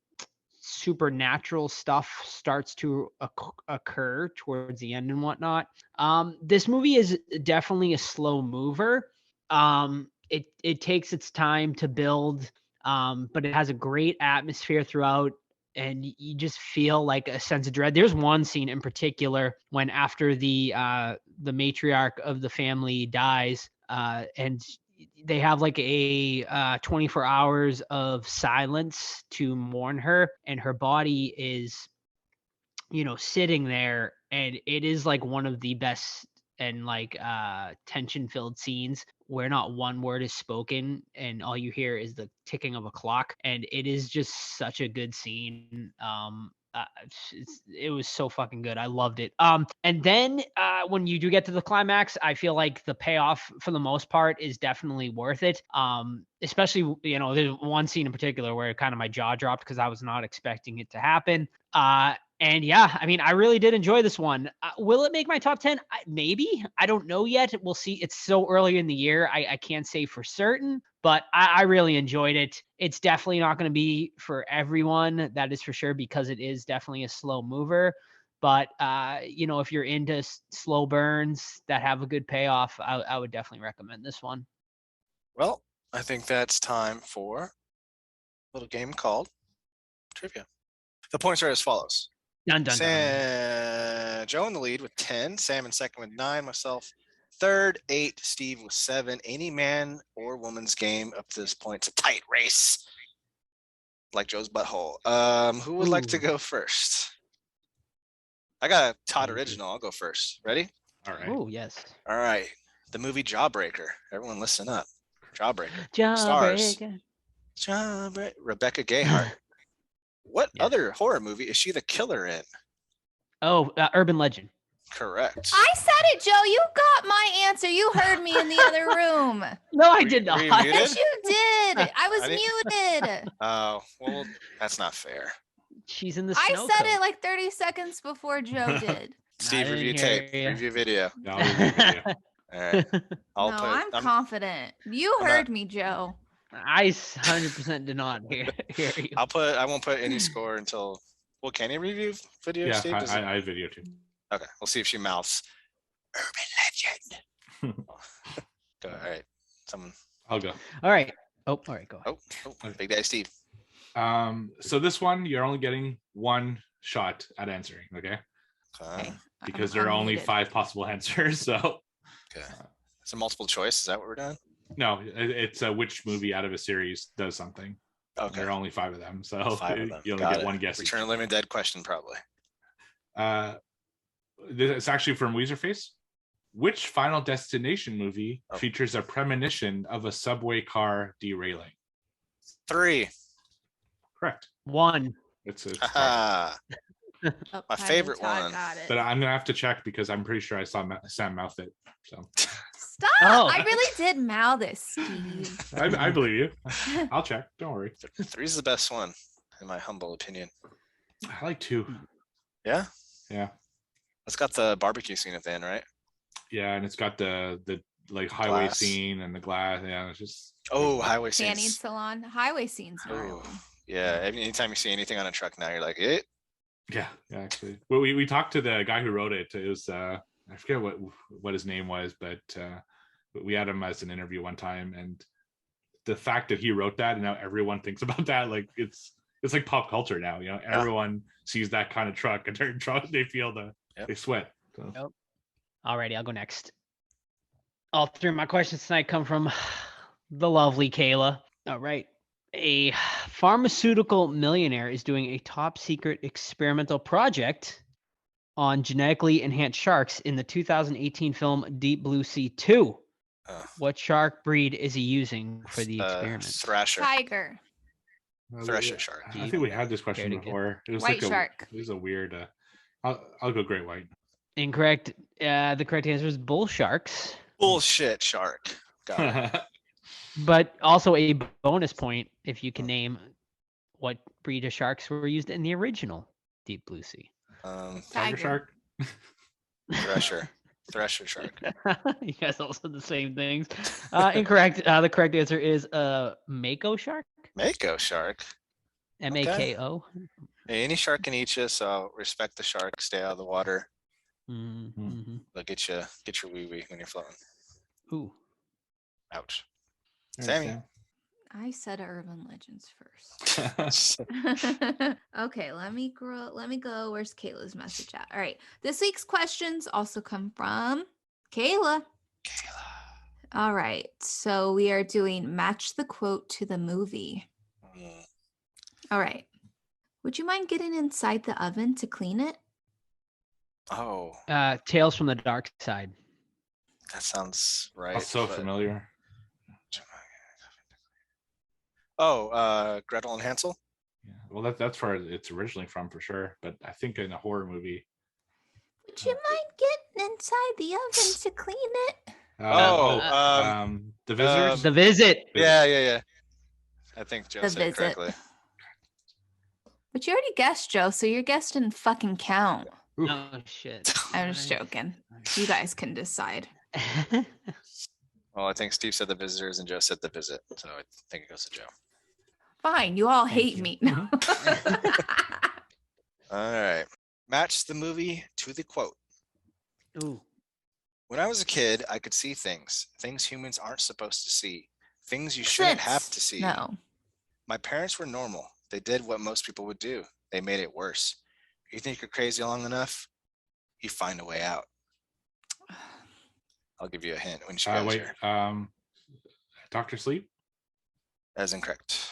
supernatural stuff starts to occur towards the end and whatnot. This movie is definitely a slow mover. It takes its time to build, but it has a great atmosphere throughout, and you just feel like a sense of dread. There's one scene in particular when after the matriarch of the family dies, and they have like a 24 hours of silence to mourn her, and her body is sitting there, and it is like one of the best and like tension filled scenes where not one word is spoken and all you hear is the ticking of a clock, and it is just such a good scene. It was so fucking good. I loved it. And then when you do get to the climax, I feel like the payoff for the most part is definitely worth it. Especially there's one scene in particular where kind of my jaw dropped because I was not expecting it to happen. And yeah, I mean, I really did enjoy this one. Will it make my top 10? Maybe. I don't know yet. We'll see. It's so early in the year. I can't say for certain, but I really enjoyed it. It's definitely not going to be for everyone. That is for sure, because it is definitely a slow mover. But, if you're into slow burns that have a good payoff, I would definitely recommend this one. Well, I think that's time for a little game called Trivia. The points are as follows. Dun, dun, dun. Joe in the lead with 10, Sam in second with 9, myself third, 8, Steve with 7. Any man or woman's game up to this point. It's a tight race, like Joe's butthole. Who would like to go first? I got a Todd original. I'll go first. Ready? All right. Oh, yes. All right. The movie Jawbreaker. Everyone listen up. Jawbreaker. Jawbreaker. Jawbreaker. Rebecca Gayheart. What other horror movie is she the killer in? Oh, Urban Legend. Correct. I said it, Joe. You got my answer. You heard me in the other room. No, I did not. Were you muted? Yes, you did. I was muted. Oh, well, that's not fair. She's in the I snow said cone. it like 30 seconds before Joe did. Steve, I review didn't hear tape. ya. Review video. No, I'll leave the video. All right. I'm confident. You I'm heard not- me, Joe. I 100% did not hear you. I won't put any score until. Well, can you review video, Yeah, Steve? Does it- I video too. Okay, we'll see if she mouths Urban Legend. Go. All right. Someone. I'll go. All right. All right, go ahead. Oh, Big Daddy Steve. So this one, you're only getting one shot at answering, okay? Okay. Because there are only 5 possible answers. So Okay. It's a multiple choice. Is that what we're doing? no, it's which movie out of a series does something. Okay. There are only 5 of them, so 5 of them. you only Got get it. one guess. Return of the Living Dead question, probably. It's actually from Weezerface. Which Final Destination movie Oh. features a premonition of a subway car derailing? 3. Correct. 1. It's Haha. Oh, My Tyler favorite Todd one. Got it. but I'm gonna have to check because I'm pretty sure I saw Sam mouth it. So Stop! Oh. I really did mouth it, Steve. I believe you. I'll check. Don't worry. 3 is the best one, in my humble opinion. I like 2. Yeah. Yeah. It's got the barbecue scene at the end, right? Yeah, and it's got the like highway Glass. scene and the glass. Yeah, it's just Oh, highway Tanning scenes. salon, highway scenes. Oh, yeah. Anytime you see anything on a truck now, you're like, it. yeah. Actually, well, we talked to the guy who wrote it. It was I forget what his name was, but we had him as an interview one time, and the fact that he wrote that and now everyone thinks about that, like it's like pop culture now. Everyone sees that kind of truck and their truck, they feel they sweat. So. Alrighty, I'll go next. All 3 of my questions tonight come from The lovely Kayla. All right. A pharmaceutical millionaire is doing a top secret experimental project on genetically enhanced sharks in the 2018 film Deep Blue Sea 2. What shark breed is he using for the experiment? Thrasher. Tiger. Thresher shark. I think we had this question Care to before. It was White like shark. It was a weird. I'll go great white. Incorrect. The correct answer is bull sharks. Bullshit shark. Got it. But also a bonus point if you can name what breed of sharks were used in the original Deep Blue Sea. Tiger Tiger. shark. Thresher shark. You guys all said the same things. Incorrect. The correct answer is mako shark. Mako shark. Mako. Hey, any shark can eat you, so respect the shark. Stay out of the water. Mm-hmm. They'll get your wee wee when you're floating. Ooh. Ouch. All right, Sammy. Sam. I said urban legends first. Okay, let me go. Where's Kayla's message at? All right. This week's questions also come from Kayla. All right. So we are doing match the quote to the movie. All right. Would you mind getting inside the oven to clean it? Oh, Tales from the Dark Side. that sounds right. That's so but- familiar. Oh, Gretel and Hansel. Yeah. Well, that's where it's originally from for sure. But I think in a horror movie. Would you mind getting inside the oven to clean it? The visitors. The Visit. Yeah. I think Joe The said it Visit. correctly. But you already guessed, Joe, so your guess didn't fucking count. Oof. Oh shit. I'm just joking. You guys can decide. Well, I think Steve said the visitors and Joe said the visit, so I think it goes to Joe. Fine, you all Thank hate you. me. All right. Match the movie to the quote. Ooh. When I was a kid, I could see things humans aren't supposed to see, things you shouldn't have to see. No. My parents were normal. They did what most people would do. They made it worse. You think you're crazy long enough, you find a way out. I'll give you a hint when she goes Wait. here. Dr. Sleep. That is incorrect.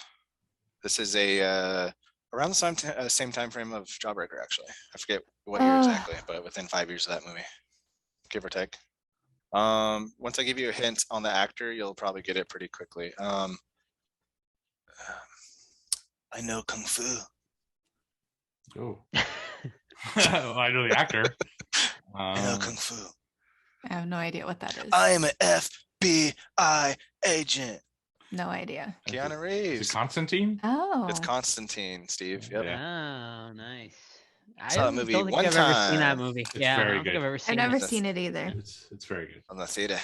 This is a around the same time frame of Jawbreaker, actually. I forget what year exactly, but within 5 years of that movie, give or take. Once I give you a hint on the actor, you'll probably get it pretty quickly. I know Kung Fu. Oh. Well, I know the actor. I know Kung Fu. I have no idea what that is. I am an FBI agent. No idea. Keanu Is Reeves. it Constantine? Oh. It's Constantine, Steve. Yep. Yeah. Oh, nice. Saw that don't movie think one I've ever seen that time. movie. It's Yeah, I very don't think good. I've ever I've seen never it. seen it either. It's very good. On the theater.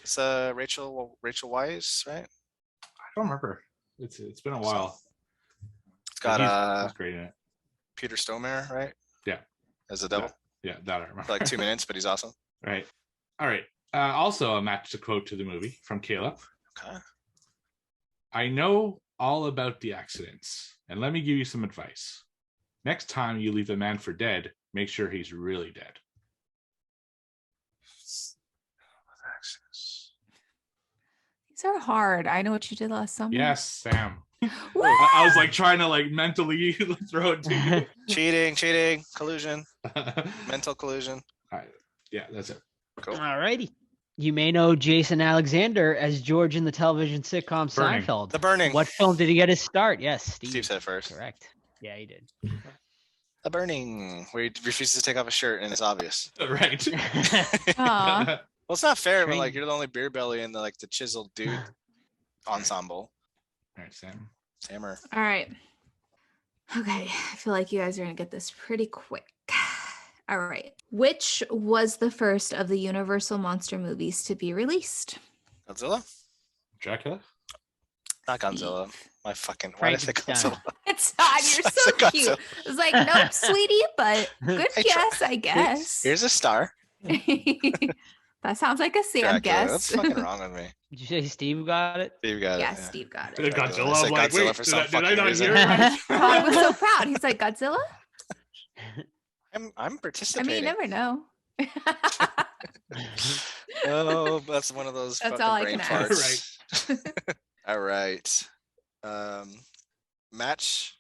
It's Rachel Weisz, right? I don't remember. It's been a while. It's got He's great in it. Peter Stormare, right? Yeah. As the devil. Yeah, that I remember. For like 2 minutes, but he's awesome. Right. All right. Also, a match to quote to the movie from Caleb. Okay. I know all about the accidents, and let me give you some advice. Next time you leave a man for dead, make sure he's really dead. These are hard. I know what you did last summer. Yes, Sam. What? I was like trying to like mentally throw it to Cheating, collusion, you. mental collusion. Yeah, that's it. Cool. Alrighty. You may know Jason Alexander as George in the television sitcom Burning. Seinfeld. The Burning. What film did he get his start? Yes, Steve. Steve said it first. Correct. Yeah, he did. The Burning, where he refuses to take off his shirt and it's obvious. Right. Aw. Well, it's not fair when like Train. you're the only beer belly in the chiseled dude ensemble. All right, Sam. Hammer. All right. Okay. I feel like you guys are going to get this pretty quick. All right. Which was the first of the Universal Monster movies to be released? Godzilla? Dracula? Not Godzilla. My fucking. Why did I say Frankenstein. Godzilla? It's not. You're I so said cute. Godzilla. It's like, nope, sweetie, but good I guess, try- I guess. Here's a star. That sounds like a Sam Dracula. guess. What's fucking wrong with me? Did you say Steve got it? Steve got Yeah, it. Steve got The it. Godzilla. Godzilla. I said I'm like, Godzilla wait, for did some I fucking not reason. hear right? Todd was so proud. He's like, Godzilla? I'm I mean, participating. you never know. Oh, that's one of those That's fucking all I brain can farts. All right. Match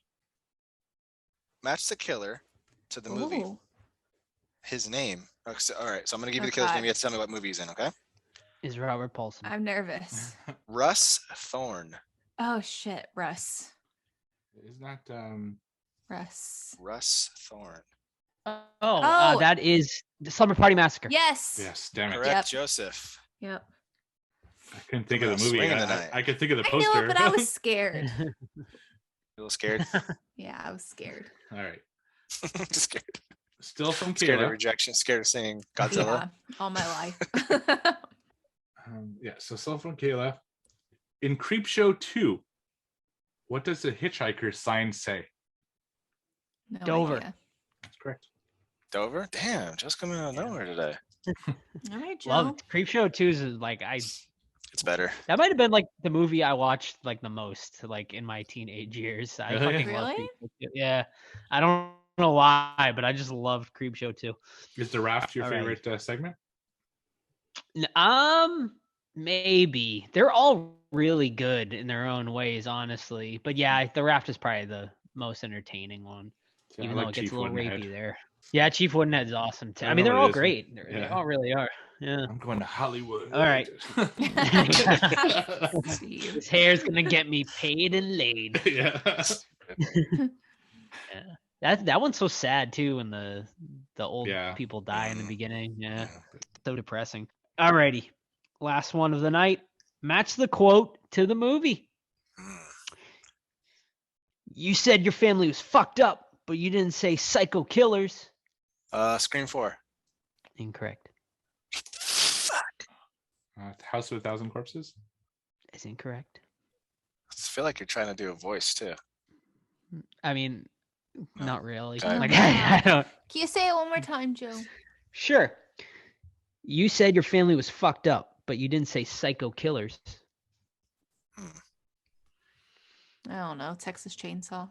the killer to the movie. Ooh. His name. Okay, all right, so I'm gonna give you Oh, the killer's God. name. You have to tell me what movie he's in, okay? Is Robert Paulson. I'm nervous. Russ Thorne. Oh shit, Russ. Is that Russ. Thorne. Oh. That is the Slumber Party Massacre. Yes. yes, damn it. Correct, Yep. Joseph. Yep. I couldn't think Coming of the out movie. swinging tonight. I could think of the I poster. knew it, but I was scared. You a little scared? Yeah, I was scared. All right. Just scared. Still from Scared of Kayla. rejection. Scared of seeing Godzilla. Yeah, all my life. So still from Kayla. In Creepshow 2, what does the hitchhiker sign say? No Dover. idea. That's correct. Dover? Damn, just coming out of nowhere today. All right, Joe. Love Creepshow 2 is like It's better. that might have been like the movie I watched like the most like in my teenage years. I Really? fucking love Really? Creepshow 2. Yeah. I don't know why, but I just loved Creepshow 2. Is the raft your All right. favorite segment? Maybe. They're all really good in their own ways, honestly. But yeah, the raft is probably the most entertaining one. Yeah, Even I though like it gets Chief a little Woodenhead. rapey there. Yeah, Chief Woodenhead's awesome too. I I mean, know they're it all is. great. They Yeah. all really are. Yeah. I'm going to Hollywood. All right. Steve. This hair's gonna get me paid and laid. yeah. That one's so sad too when the old Yeah. people die in the beginning. Yeah. Yeah. So depressing. Alrighty. Last one of the night. Match the quote to the movie. You said your family was fucked up, but you didn't say psycho killers. Scream 4. Incorrect. House of a Thousand Corpses? Is incorrect. I feel like you're trying to do a voice too. I mean, not really. Okay. Like I don't. Can you say it one more time, Joe? Sure. You said your family was fucked up, but you didn't say psycho killers. I don't know. Texas Chainsaw.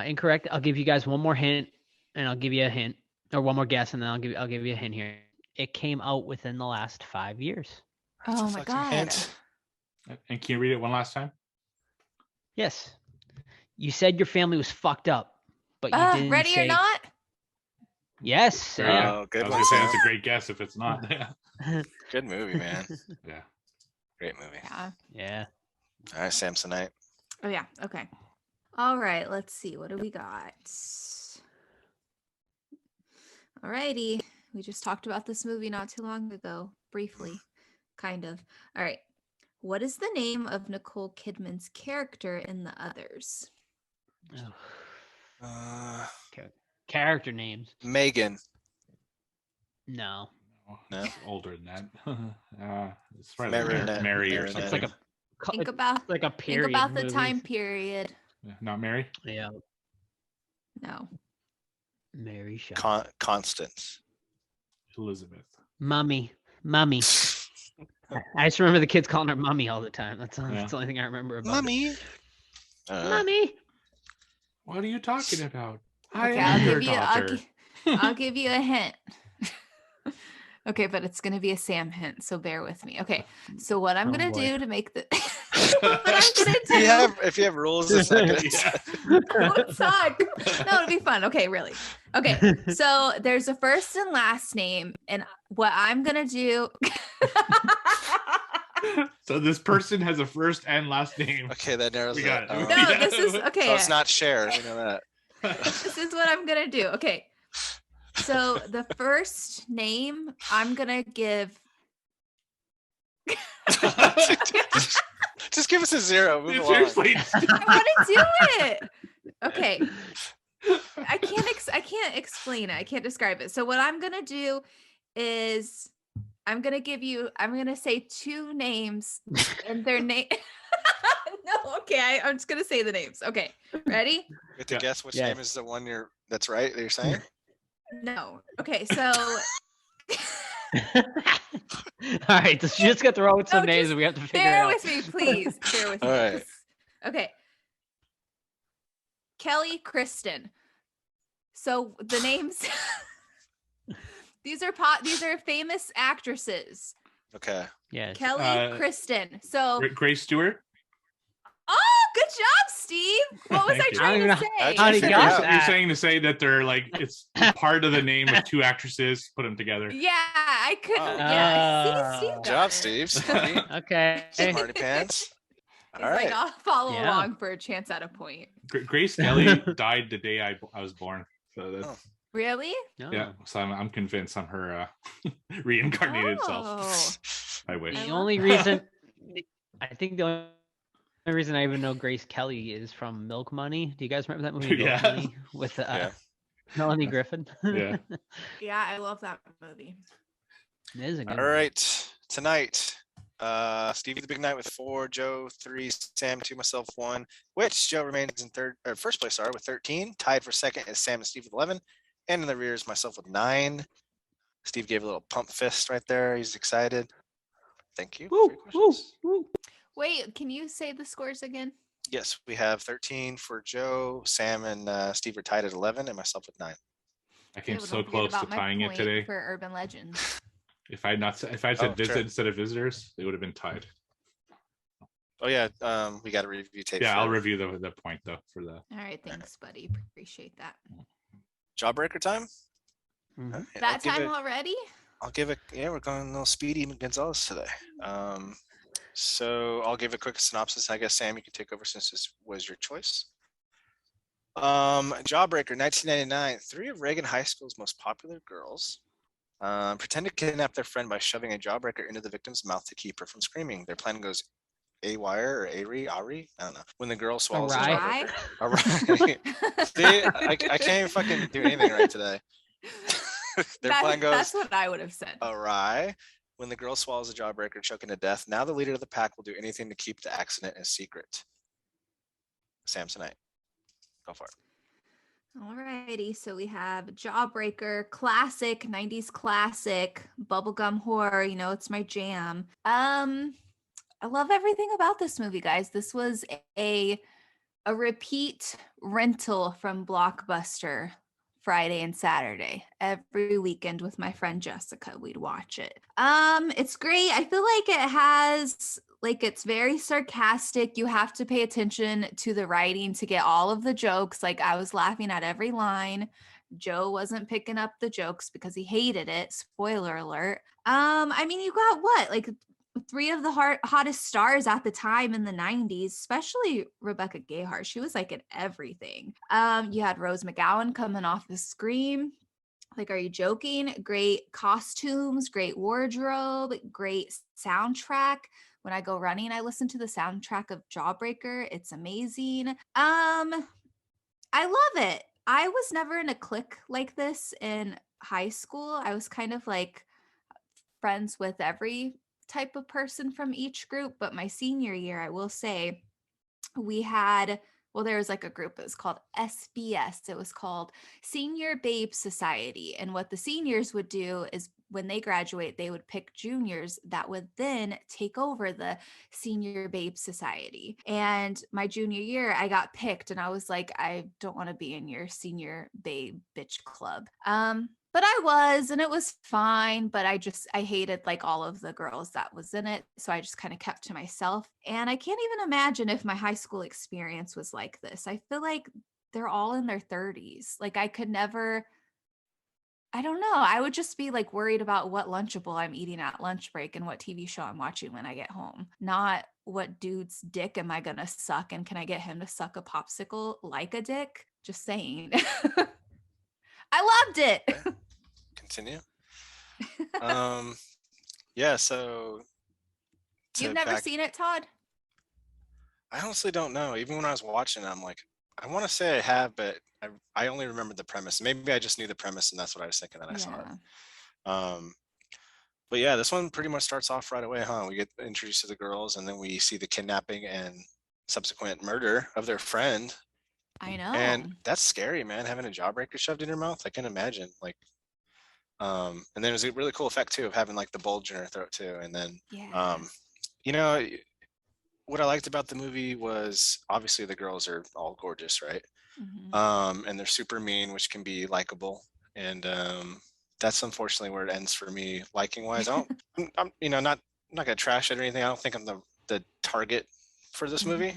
Incorrect. I'll give you guys one more hint, and I'll give you a hint, or one more guess, and then I'll give you a hint here. It came out within the last 5 years. That's a Oh my fucking God. hint. And can you read it one last time? Yes. You said your family was fucked up, but you didn't Ready say... or not? Yes. There you yeah. go. Good I was one, gonna say Sam. that's a great guess if it's not. Yeah. Good movie, man. Yeah. Great movie. Yeah. Yeah. All right, Samsonite. Oh yeah. Okay. All right. Let's see. What do we got? All righty. We just talked about this movie not too long ago, briefly, kind of. All right. What is the name of Nicole Kidman's character in The Others? Ugh. Uh, Character names. Megan. No. No? It's older than that. It's probably Marinette. Mary or Marinette. something. It's like a Think it's about like a think period. about the movie. time period. Yeah, not Mary. Yeah. No. Mary Shaw. Constance. Elizabeth. Mummy. I just remember the kids calling her Mummy all the time. That's the only thing I remember about Mummy. Mummy. What are you talking about? Okay, I am your daughter. I'll give you a hint. Okay, but it's gonna be a Sam hint, so bear with me. Okay, so what I'm Oh, gonna boy. do to make the what I'm gonna do. If you have rules, it's not gonna Yeah. Don't suck. No, it'll be fun. Okay, really. Okay, so there's a first and last name, and what I'm gonna do. So this person has a first and last name. Okay, that narrows We it. got it. Oh. No, this is okay. So it's not Cher. You know that. This is what I'm gonna do. Okay. So the first name I'm gonna give. Just give us a 0. Move along. Seriously. I want to do it. Okay. I can't explain it. I can't describe it. So what I'm gonna do is I'm gonna say two names and their name. No, okay. I'm just gonna say the names. Okay, ready? You have to Yeah. guess which Yes. name is the one that's right that you're saying. No. Okay, so All right, so you just got to roll with some No, names, just and we have to figure it bear out. with me, please. Bear with me. All right. Okay. Kelly Kristen. So the names These are famous actresses. Okay. Yes. Kelly, Kristen. So, Grace Stewart. oh, good job, Steve. What was Thank I you. trying I to don't know say? how you figure got out. You're that. saying to say that they're like it's part of the name of two actresses, put them together. Yeah, I couldn't. Oh. Yeah, see, Steve Good got job, it. Steve. Smarty. Okay. Smarty pants. He's All right. like, I'll follow Yeah. along for a chance at a point. Grace Kelly died the day I was born. So that's, Oh. Really? No. yeah. So I'm convinced I'm her reincarnated self. Oh. I wish. I The love only that. reason I think the only reason I even know Grace Kelly is from Milk Money. Do you guys remember that movie Milk Yeah. Money with Yeah. Melanie Griffin? Yeah. Yeah, I love that movie. It is a good All one. right. Tonight, Stevie the Big Night with 4, Joe 3, Sam 2, myself 1. Which Joe remains in first place with 13. Tied for second is Sam and Steve with 11. And in the rear is myself with 9. Steve gave a little pump fist right there. He's excited. Thank you for your questions. Wait, can you say the scores again? Yes, we have 13 for Joe. Sam and Steve are tied at 11, and myself with 9. I came Okay, well, so don't forget close to about my tying it point today. for Urban Legends. If I said Oh, visit sure. instead of visitors, it would have been tied. Oh yeah, we got to review tape. Yeah, I'll for review the point though for the. All right, thanks, buddy. Appreciate that. Jawbreaker time. Mhm. All right, That time already? I'll give it. Yeah, we're going a little Speedy Gonzalez today. So I'll give a quick synopsis. I guess Sam, you can take over since this was your choice. Jawbreaker, 1999. 3 of Reagan High School's most popular girls pretend to kidnap their friend by shoving a jawbreaker into the victim's mouth to keep her from screaming. Their plan goes A-wire or Ari, I don't know. When the girl swallows the Awry? jawbreaker. Awry. See, I can't even fucking do anything right today. Their plan goes That's what I would have said. awry when the girl swallows a jawbreaker, choking to death. Now the leader of the pack will do anything to keep the accident a secret. Samsonite, go for it. Alrighty, so we have Jawbreaker, classic, 90s classic, bubblegum horror, you know, it's my jam. I love everything about this movie, guys. This was a repeat rental from Blockbuster Friday and Saturday. Every weekend with my friend Jessica, we'd watch it. It's great. I feel like it has it's very sarcastic. You have to pay attention to the writing to get all of the jokes. Like I was laughing at every line. Joe wasn't picking up the jokes because he hated it. Spoiler alert. I mean, you got what? Like 3 of the hottest stars at the time in the 90s, especially Rebecca Gayheart. She was like in everything. You had Rose McGowan coming off the Scream. Like, are you joking? Great costumes, great wardrobe, great soundtrack. When I go running, I listen to the soundtrack of Jawbreaker. It's amazing. I love it. I was never in a clique like this in high school. I was kind of like friends with every type of person from each group. But my senior year, I will say, we had, well, there was like a group, it was called SBS. It was called Senior Babe Society. And what the seniors would do is when they graduate, they would pick juniors that would then take over the Senior Babe Society. And my junior year, I got picked and I was like, I don't want to be in your Senior Babe bitch club. But I was, and it was fine, but I hated like all of the girls that was in it. So I just kind of kept to myself. And I can't even imagine if my high school experience was like this. I feel like they're all in their 30s. Like I could never, I don't know. I would just be like worried about what Lunchable I'm eating at lunch break and what TV show I'm watching when I get home. Not what dude's dick am I going to suck and can I get him to suck a popsicle like a dick? Just saying. I loved it. Okay. Continue. Yeah, so You've never seen it, Todd? I honestly don't know. Even when I was watching it, I'm like, I want to say I have, but I only remembered the premise. Maybe I just knew the premise and that's what I was thinking that I saw it. But yeah, this one pretty much starts off right away, huh? We get introduced to the girls and then we see the kidnapping and subsequent murder of their friend. I know. And that's scary, man, having a jawbreaker shoved in your mouth. I can imagine. Like, and then there's a really cool effect too of having like the bulge in her throat too. And then, you know, what I liked about the movie was obviously the girls are all gorgeous, right? Mm-hmm. And they're super mean, which can be likable. And that's unfortunately where it ends for me, liking wise. I'm not gonna trash it or anything. I don't think I'm the target for this movie.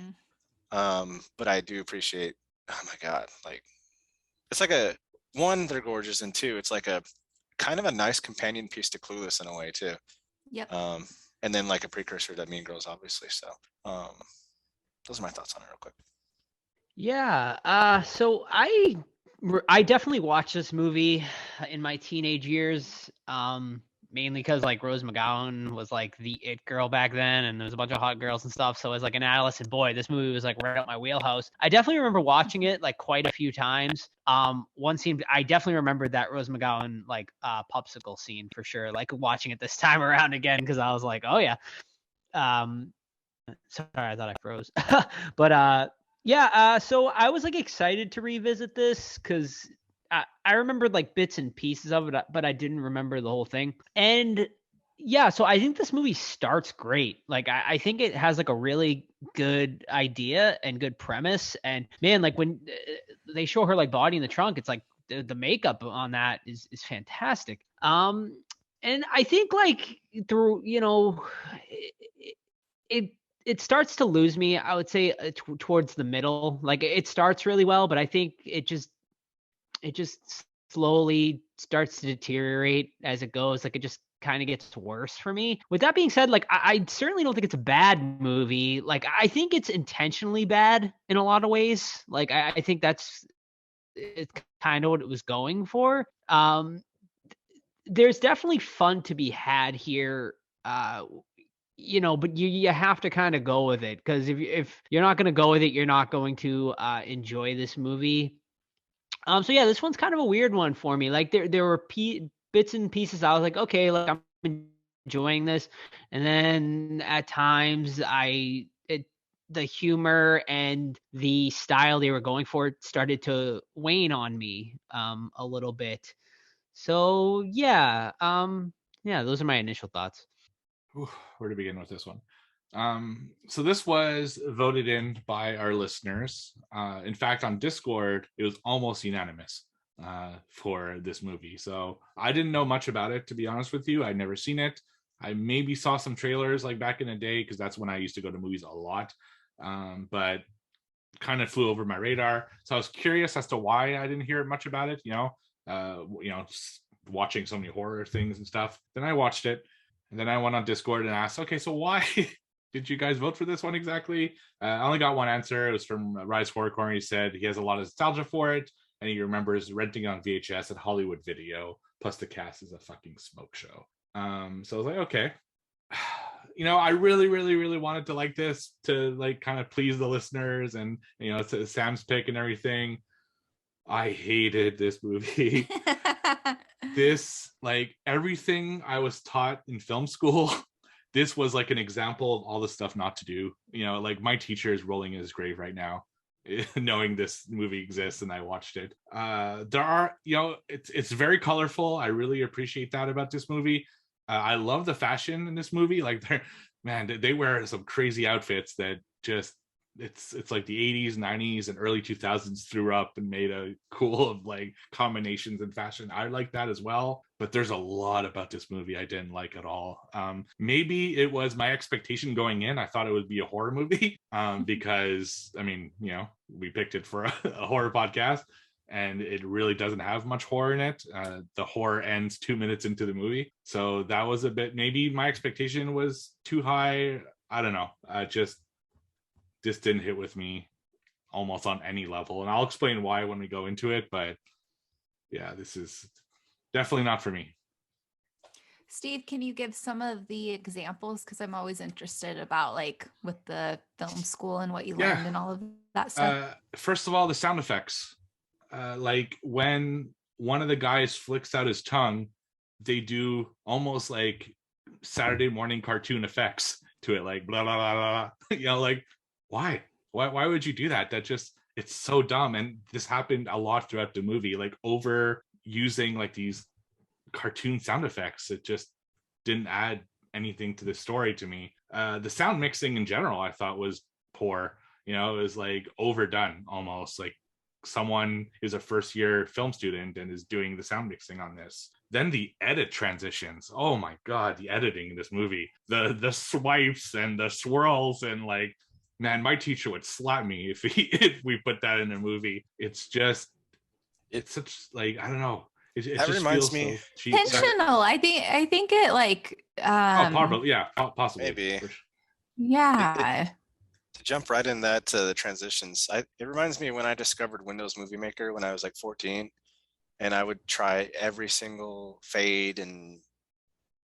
But I do appreciate. Oh my god, like it's like they're gorgeous, and two, it's like a kind of a nice companion piece to Clueless in a way too. Yep. And then like a precursor to Mean Girls, obviously. So, those are my thoughts on it, real quick. Yeah. So I definitely watched this movie in my teenage years. Mainly because like Rose McGowan was like the it girl back then, and there was a bunch of hot girls and stuff. So as like an adolescent boy, this movie was like right up my wheelhouse. I definitely remember watching it like quite a few times. One scene I definitely remember that Rose McGowan like popsicle scene for sure. Like watching it this time around again because I was like, oh yeah. Sorry, I thought I froze. But yeah. So I was like excited to revisit this because I remembered like bits and pieces of it, but I didn't remember the whole thing. And yeah, so I think this movie starts great. Like I think it has like a really good idea and good premise. And man, like when they show her like body in the trunk, it's like the makeup on that is fantastic. And I think like through it starts to lose me. I would say towards the middle. Like it starts really well, but I think it just slowly starts to deteriorate as it goes. Like it just kind of gets worse for me. With that being said, like I certainly don't think it's a bad movie. Like I think it's intentionally bad in a lot of ways. Like I think it's kind of what it was going for. There's definitely fun to be had here. But you have to kind of go with it because if you're not going to go with it, you're not going to enjoy this movie. So yeah, this one's kind of a weird one for me. Like there were bits and pieces I was like, okay, like I'm enjoying this, and then at times the humor and the style they were going for started to wane on me a little bit. So yeah, those are my initial thoughts. Where to begin with this one? So this was voted in by our listeners. In fact, on Discord, it was almost unanimous for this movie. So I didn't know much about it, to be honest with you. I'd never seen it. I maybe saw some trailers like back in the day because that's when I used to go to movies a lot, but kind of flew over my radar. So I was curious as to why I didn't hear much about it. Watching so many horror things and stuff. Then I watched it, and then I went on Discord and asked, okay, so why did you guys vote for this one exactly? I only got one answer. It was from Rise Horror Corner. He said he has a lot of nostalgia for it, and he remembers renting on VHS at Hollywood Video. Plus, the cast is a fucking smoke show. So I was like, okay. I really, really, really wanted to like this to like kind of please the listeners, and it's Sam's pick and everything. I hated this movie. This, like everything I was taught in film school, this was like an example of all the stuff not to do. Like my teacher is rolling in his grave right now, knowing this movie exists and I watched it. There are, it's very colorful. I really appreciate that about this movie. I love the fashion in this movie. Like they wear some crazy outfits that just it's like the 80s, 90s, and early 2000s threw up and made a cool of like combinations in fashion. I like that as well, but there's a lot about this movie I didn't like at all. Maybe it was my expectation going in. I thought it would be a horror movie because we picked it for a horror podcast, and it really doesn't have much horror in it. The horror ends 2 minutes into the movie, so that was a bit, maybe my expectation was too high. I don't know. This didn't hit with me almost on any level, and I'll explain why when we go into it. But yeah, this is definitely not for me. Steve, can you give some of the examples? Because I'm always interested about like with the film school and what you learned and all of that stuff. First of all, the sound effects. Like when one of the guys flicks out his tongue, they do almost like Saturday morning cartoon effects to it, like blah blah blah blah. Like why would you do that? It's so dumb. And this happened a lot throughout the movie, like over using like these cartoon sound effects. It just didn't add anything to the story to me. The sound mixing in general I thought was poor. It was like overdone, almost like someone is a first year film student and is doing the sound mixing on this. Then the edit transitions. Oh my god, the editing in this movie. The swipes and the swirls, and like, man, my teacher would slap me if we put that in a movie. It's such, like, I don't know. It That just reminds feels me- so cheap. Intentional. I think it like Probably, yeah, possibly. Maybe. yeah. To jump right in that to the transitions, it reminds me when I discovered Windows Movie Maker when I was like 14, and I would try every single fade and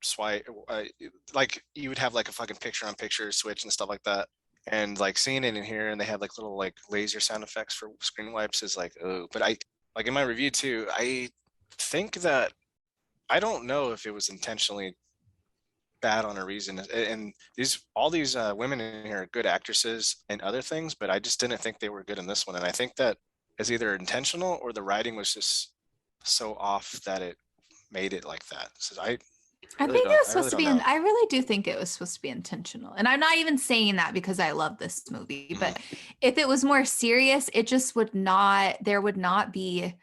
swipe. Like you would have like a fucking picture-on-picture switch and stuff like that, and like seeing it in here, and they had like little like laser sound effects for screen wipes is like, oh. But I like in my review too, I think that I don't know if it was intentionally bad on a reason, and all these women in here are good actresses and other things, but I just didn't think they were good in this one, and I think that is either intentional or the writing was just so off that it made it like that. So I think it was supposed to be. I really do think it was supposed to be intentional, and I'm not even saying that because I love this movie. But if it was more serious, it just would not. There would not be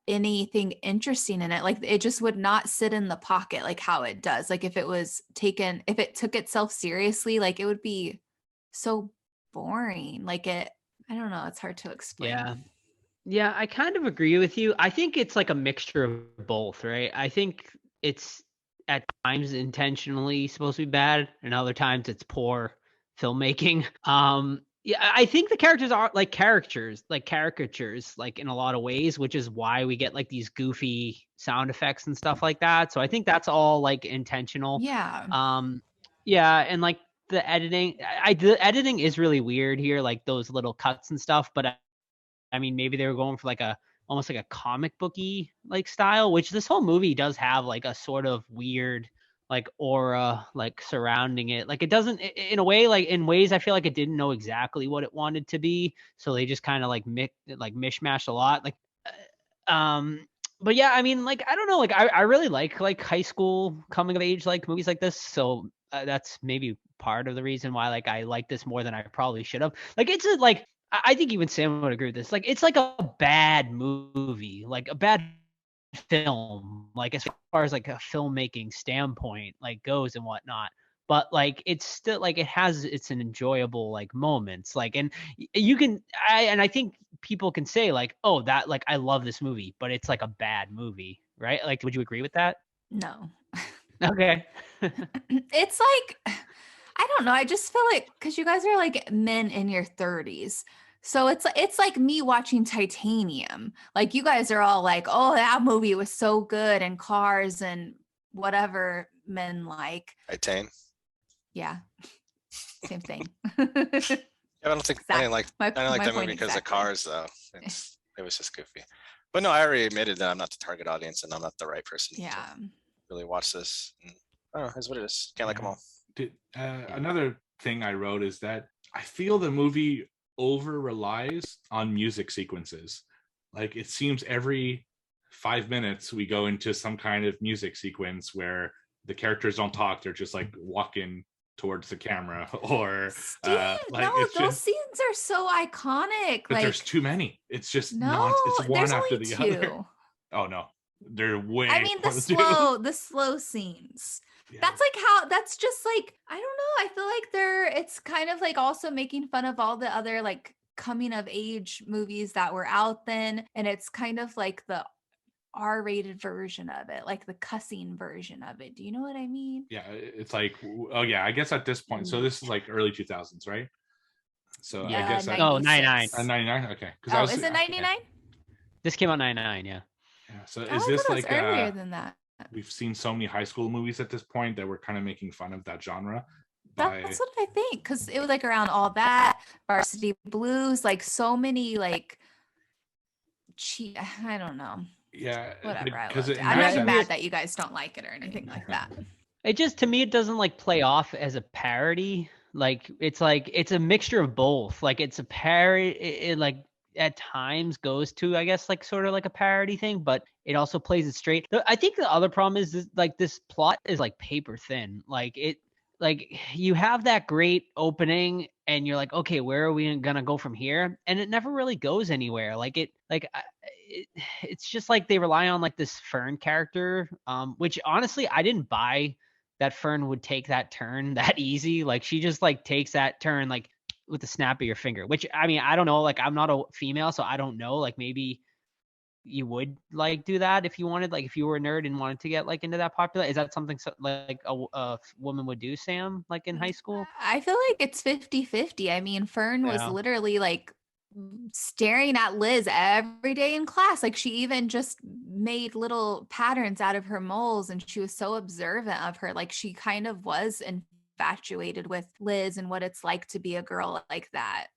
anything interesting in it. Like it just would not sit in the pocket like how it does. Like if it took itself seriously, like it would be so boring. Like I don't know. It's hard to explain. Yeah, I kind of agree with you. I think it's like a mixture of both, right? I think it's at times intentionally supposed to be bad, and other times it's poor filmmaking. Yeah, I think the characters are like caricatures, like in a lot of ways, which is why we get like these goofy sound effects and stuff like that. So I think that's all like intentional. Yeah. Yeah, and like the editing, the editing is really weird here, like those little cuts and stuff. But I mean, maybe they were going for like almost like a comic booky like style, which this whole movie does have like a sort of weird like aura like surrounding it. Like it doesn't, in a way, like in ways I feel like it didn't know exactly what it wanted to be, so they just kind of like mishmashed a lot. Like but yeah, I mean, like I don't know, like I really like high school coming of age like movies like this, so that's maybe part of the reason why like I like this more than I probably should have. Like it's like I think even Sam would agree with this. Like it's like a bad movie, like a bad film, like as far as like a filmmaking standpoint like goes and whatnot, but like it's still like it has its enjoyable like moments, like, and you can I think people can say like, oh, that like I love this movie, but it's like a bad movie, right? Like would you agree with that? No. Okay. It's like, I don't know, I just feel like because you guys are like men in your 30s, so it's like me watching Titanium. Like you guys are all like, oh, that movie was so good, and Cars and whatever men like. Titan. Yeah, same thing. Yeah, I don't think I didn't like that movie because exactly. of Cars though. It was just goofy. But no, I already admitted that I'm not the target audience and I'm not the right person Yeah. to really watch this. And, I don't know, it's what it is. Can't like them all. Another thing I wrote is that I feel the movie over relies on music sequences. Like it seems every 5 minutes we go into some kind of music sequence where the characters don't talk, they're just like walking towards the camera, or Steve, like no, it's those just, scenes are so iconic. but like there's too many. It's just no, it's one there's after only the two. other. Oh no, they're way I mean the slow scenes. Yeah. That's just like, I don't know. I feel like it's kind of like also making fun of all the other like coming of age movies that were out then. And it's kind of like the R-rated version of it, like the cussing version of it. Do you know what I mean? Yeah, it's like, oh yeah, I guess at this point, so this is like early 2000s, right? So Yeah, I guess 99. 99. Okay, Oh, is it 99? This came out 99. Yeah. Yeah. So Oh, is I this thought it was like earlier than that? we've seen so many high school movies at this point that we're kind of making fun of that genre. That's what I think, because it was like around All That, Varsity Blues, like so many like cheap. I don't know. Yeah, Whatever. I because loved it. I'm not even mad that you guys don't like it or anything like that. It just, to me, it doesn't like play off as a parody. Like it's a mixture of both. Like it's a parody. It like at times goes to, I guess, like sort of like a parody thing, but it also plays it straight. I think the other problem is this, like this plot is like paper thin. Like you have that great opening and you're like, okay, where are we gonna go from here? And it never really goes anywhere. it's just like they rely on like this Fern character, which honestly I didn't buy that Fern would take that turn that easy. Like she just like takes that turn like with the snap of your finger, which I mean, I don't know, like I'm not a female, so I don't know, like maybe you would like do that if you wanted, like if you were a nerd and wanted to get like into that popular. Is that something like a woman would do, Sam, like in high school? I feel like it's 50-50. I mean, Fern was Yeah. literally like staring at Liz every day in class. Like she even just made little patterns out of her moles, and she was so observant of her. Like she kind of was infatuated with Liz and what it's like to be a girl like that.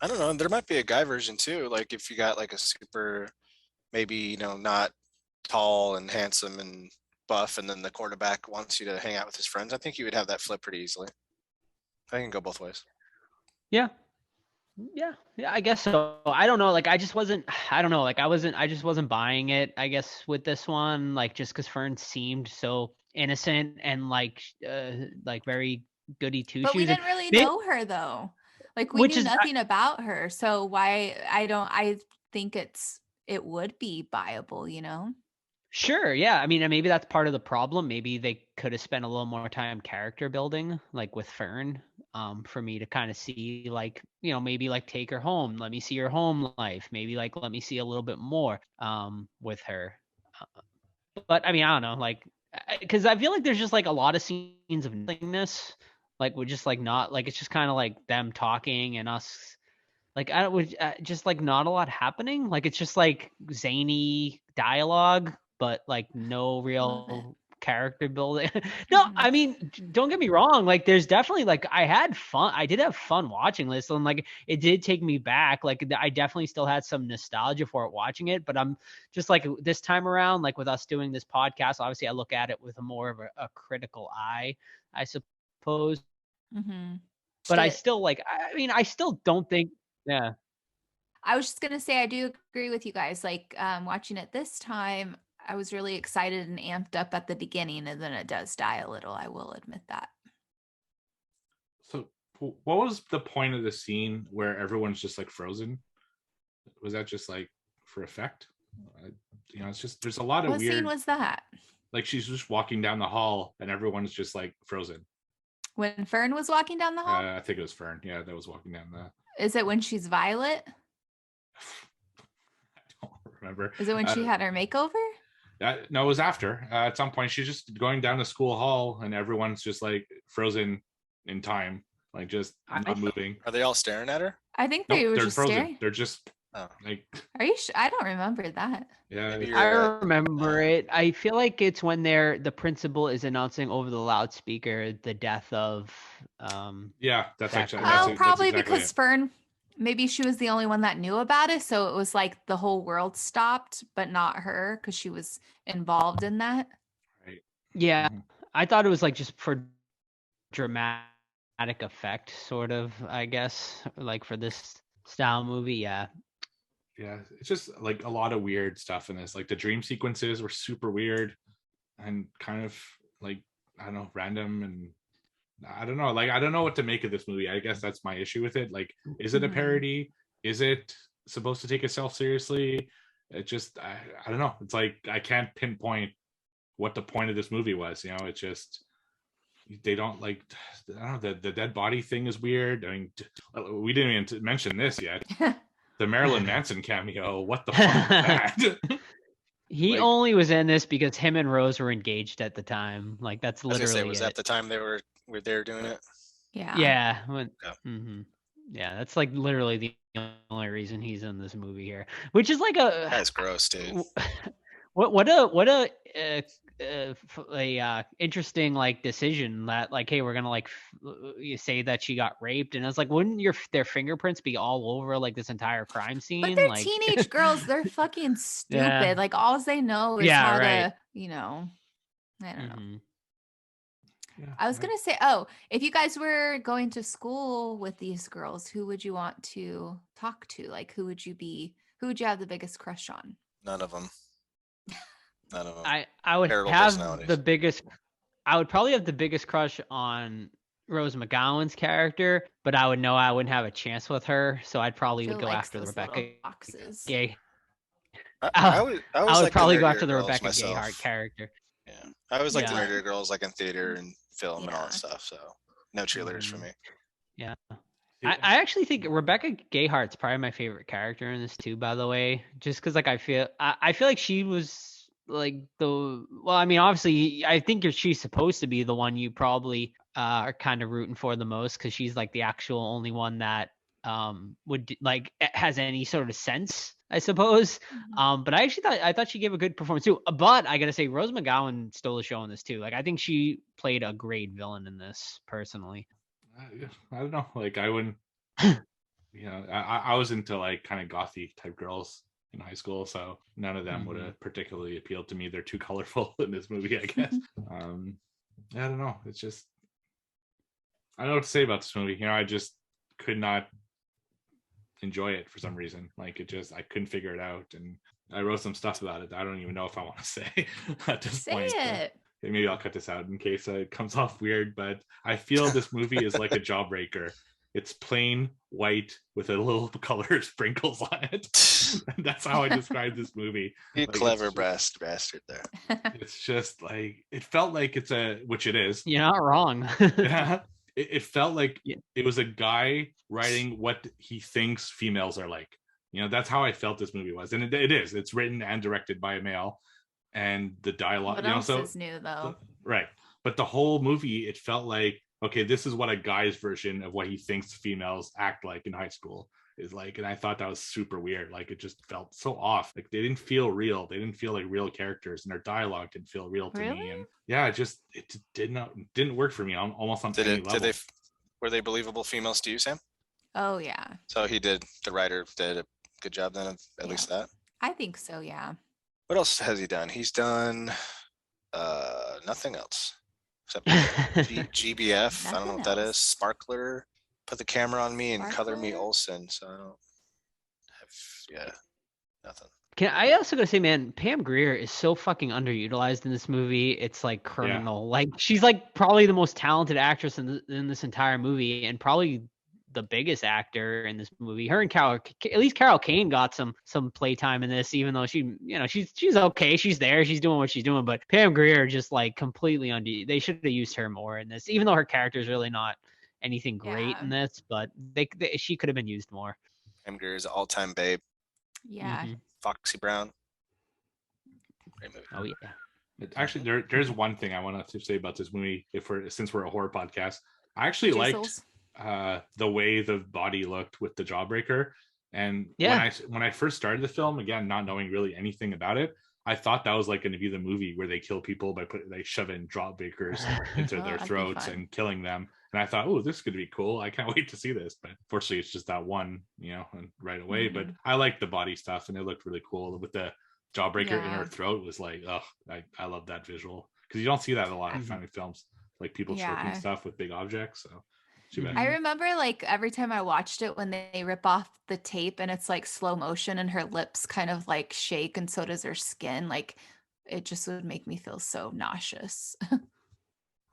I don't know. There might be a guy version too. Like if you got like a super, maybe, you know, not tall and handsome and buff, and then the quarterback wants you to hang out with his friends, I think you would have that flip pretty easily. I can go both ways. Yeah, I guess so. I don't know, like I just wasn't buying it, I guess, with this one, like just because Fern seemed so innocent and like very goody two shoes. But we didn't really know her though. Like we knew nothing about her. So why I think it would be buyable, you know? Sure, yeah. I mean, and maybe that's part of the problem. Maybe they could have spent a little more time character building, like with Fern, for me to kind of see, like, you know, maybe like take her home, let me see her home life, maybe like let me see a little bit more with her. But I mean, I don't know, like, because I feel like there's just like a lot of scenes of nothingness, like we're just like not like it's just kind of like them talking and us. Like I would just like not a lot happening. Like it's just like zany dialogue, but like no real character building. No, I mean, don't get me wrong. Like there's definitely like I had fun. I did have fun watching this, and like it did take me back. Like I definitely still had some nostalgia for it watching it. But I'm just like this time around, like with us doing this podcast, obviously I look at it with a more of a critical eye, I suppose. Mm-hmm. But I still like. I mean, I still don't think. Yeah. I was just gonna say I do agree with you guys. Like watching it this time, I was really excited and amped up at the beginning, and then it does die a little. I will admit that. So, what was the point of the scene where everyone's just like frozen? Was that just like for effect? You know, it's just there's a lot of What weird. scene was that? Like she's just walking down the hall and everyone's just like frozen. When Fern was walking down the hall? I think it was Fern. Yeah, that was walking down the. Is it when she's Violet? I don't remember. Is it when she had her makeover? No, it was after. At some point, she's just going down the school hall, and everyone's just like frozen in time, like just not moving. Are they all staring at her? I think they were just frozen. staring. They're just like. Are you sure? I don't remember that. Yeah, I remember it. I feel like it's when the principal is announcing over the loudspeaker the death of. Yeah, that's actually. Probably that's exactly because Fern. Maybe she was the only one that knew about it, so it was like the whole world stopped, but not her because she was involved in that. Right. Yeah, I thought it was like just for dramatic effect, sort of. I guess like for this style movie, yeah. Yeah, it's just like a lot of weird stuff in this. Like the dream sequences were super weird and kind of like I don't know, random, and I don't know. Like I don't know what to make of this movie. I guess that's my issue with it. Like, is it a parody? Is it supposed to take itself seriously? It just I don't know. It's like I can't pinpoint what the point of this movie was. You know, it's just they don't like. I don't know. The dead body thing is weird. I mean, we didn't even mention this yet. The Marilyn Manson cameo. What the fuck is that? He only was in this because him and Rose were engaged at the time. Like that's literally. Was at the time they were doing it? Yeah. Yeah. Yeah, that's like literally the only reason he's in this movie here, which is like a. That's gross, dude. What a interesting like decision that like, hey, we're gonna like you say that she got raped, and it's like, wouldn't their fingerprints be all over like this entire crime scene? But they're like, teenage girls. They're fucking stupid. Yeah. Like all they know is how to, you know, I don't know. Yeah, I was gonna say, if you guys were going to school with these girls, who would you want to talk to? Like, who would you have the biggest crush on? None of them. None of them. I would Terrible have personalities. I would probably have the biggest crush on Rose McGowan's character, but I would know I wouldn't have a chance with her, so I'd probably go after the Rebecca boxes. Gay. I always I would like the probably go nerdier after the girls Rebecca myself. Gayheart character. Yeah, I always like the Yeah. nerdier girls, like in theater and film and all Yeah. that stuff. So no cheerleaders for me. Yeah. Yeah. I actually think Rebecca Gayheart's probably my favorite character in this too, by the way. Just because like I feel like she was like I mean obviously I think she's supposed to be the one you probably are kind of rooting for the most, because she's like the actual only one that would like has any sort of sense, I suppose. But I thought she gave a good performance too. But I gotta say, Rose McGowan stole the show in this too. Like I think she played a great villain in this personally. I don't know. Like I wouldn't. I was into like kind of gothy type girls in high school, so none of them would have particularly appealed to me. They're too colorful in this movie, I guess. I don't know. It's just I don't know what to say about this movie. I just could not enjoy it for some reason. Like I couldn't figure it out, and I wrote some stuff about it that I don't even know if I want to say at this point. Say it. Maybe I'll cut this out in case it comes off weird, but I feel this movie is like a Jawbreaker. It's plain white with a little color sprinkles on it. That's how I describe this movie. You Like, clever bastard there. It's just like it felt like which it is. You're not wrong. Yeah. It felt like it was a guy writing what he thinks females are like. That's how I felt this movie was. And it is. It's written and directed by a male. And the dialogue, What else is new though? Right. But the whole movie, it felt like, okay, this is what a guy's version of what he thinks females act like in high school is like. And I thought that was super weird. Like it just felt so off. Like they didn't feel real. They didn't feel like real characters, and their dialogue didn't feel real to me. And yeah, it didn't work for me almost on any level. Were they believable females to you, Sam? Oh yeah. So the writer did a good job then of at least that? I think so, yeah. What else has he done? He's done nothing else except GBF. I don't know what that is. Sparkler. Put the camera on me and color me Olsen. So I don't have nothing. Can I also gotta say, man, Pam Grier is so fucking underutilized in this movie. It's like criminal. Yeah. Like she's like probably the most talented actress in this entire movie, and probably the biggest actor in this movie. Her and Carol Kane got some playtime in this, even though she's okay. She's there. She's doing what she's doing. But Pam Grier just like completely they should have used her more in this, even though her character is really not anything great in this. But she could have been used more. Pam Grier is an all-time babe. Yeah. Mm-hmm. Foxy Brown. Great movie. Oh yeah. Actually, there's one thing I wanted to say about this movie. Since we're a horror podcast, I actually liked the way the body looked with the Jawbreaker. And when I first started the film, again, not knowing really anything about it, I thought that was like going to be the movie where they kill people by shoving Jawbreakers into their throats and killing them. And I thought, oh, this is going to be cool. I can't wait to see this. But fortunately, it's just that one, and right away. Mm-hmm. But I like the body stuff, and it looked really cool with the Jawbreaker in her throat. Was like, oh, I love that visual, because you don't see that in a lot of funny films, like people choking stuff with big objects. So I remember like every time I watched it, when they rip off the tape and it's like slow motion and her lips kind of like shake, and so does her skin, like it just would make me feel so nauseous.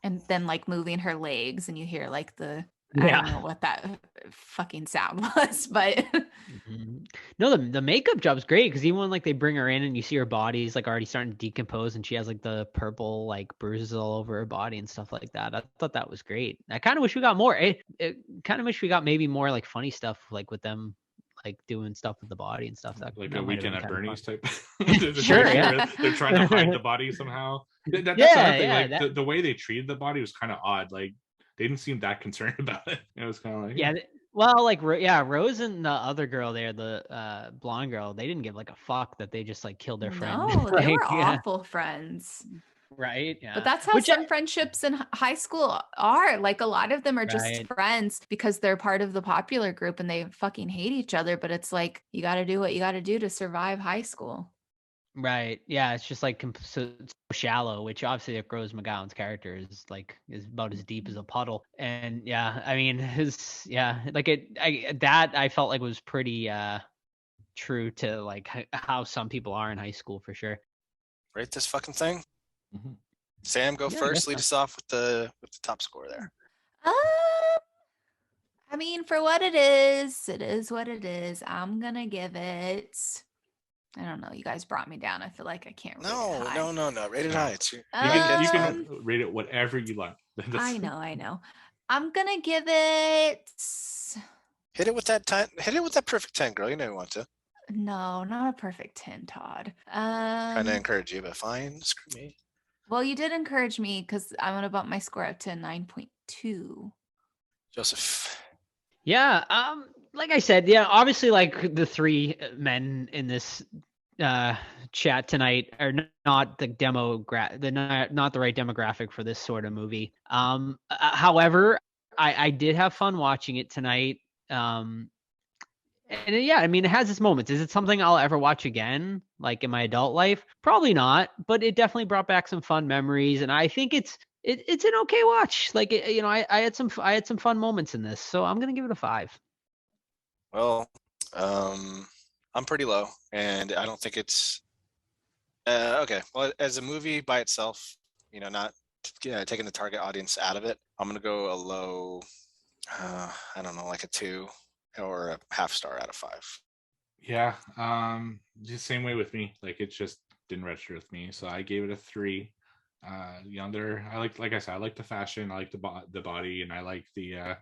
And then like moving her legs, and you hear like I don't know what that fucking sound was, but no, the makeup job's great, because even when like they bring her in and you see her body's like already starting to decompose, and she has like the purple like bruises all over her body and stuff like that. I thought that was great. I kind of wish we got more. Kind of wish we got maybe more like funny stuff, like with them like doing stuff with the body and stuff. That like a Weekend at Bernie's type. Sure, yeah. They're trying to hide the body somehow. That's thing. Like, the way they treated the body was kind of odd. Like they didn't seem that concerned about it. It was kind of like well, like Rose and the other girl there, the blonde girl, they didn't give like a fuck that they just like killed their friend. No, they were awful friends. Right. Yeah. But that's how some friendships in high school are. Like a lot of them are just friends because they're part of the popular group and they fucking hate each other. But it's like, you got to do what you got to do to survive high school. Right. Yeah. It's just like so shallow, which obviously Rose McGowan's character is about as deep as a puddle. And I mean, I felt like was pretty true to like how some people are in high school for sure. Rate this fucking thing. Mm-hmm. Sam, go first. Lead us off with the top score there. I mean, for what it is what it is. I'm gonna give it I don't know. You guys brought me down. I feel like I can't rate it No, high. no. Rated No. high. It's You can Um, rate it whatever you like. I know. I'm gonna give it. hit it with that 10. Hit it with that perfect 10, girl. You know you want to. No, not a perfect 10, Todd. Trying to encourage you, but fine. Screw me. Well, you did encourage me because I'm gonna bump my score up to 9.2. Joseph. Yeah, like I said, yeah, obviously, like the three men in this chat tonight are not the not the right demographic for this sort of movie. However, I did have fun watching it tonight. And yeah, I mean, it has its moments. Is it something I'll ever watch again, like in my adult life? Probably not, but it definitely brought back some fun memories, and I think it's an okay watch. Like, I had some fun moments in this, so I'm gonna give it a 5. Well, I'm pretty low, and I don't think it's okay. Well, as a movie by itself, not taking the target audience out of it, I'm gonna go a low. I don't know, like a 2 or a half star out of 5. Yeah, the same way with me. Like, it just didn't register with me, so I gave it a 3. I like I said, I like the fashion, I like the body, and I like the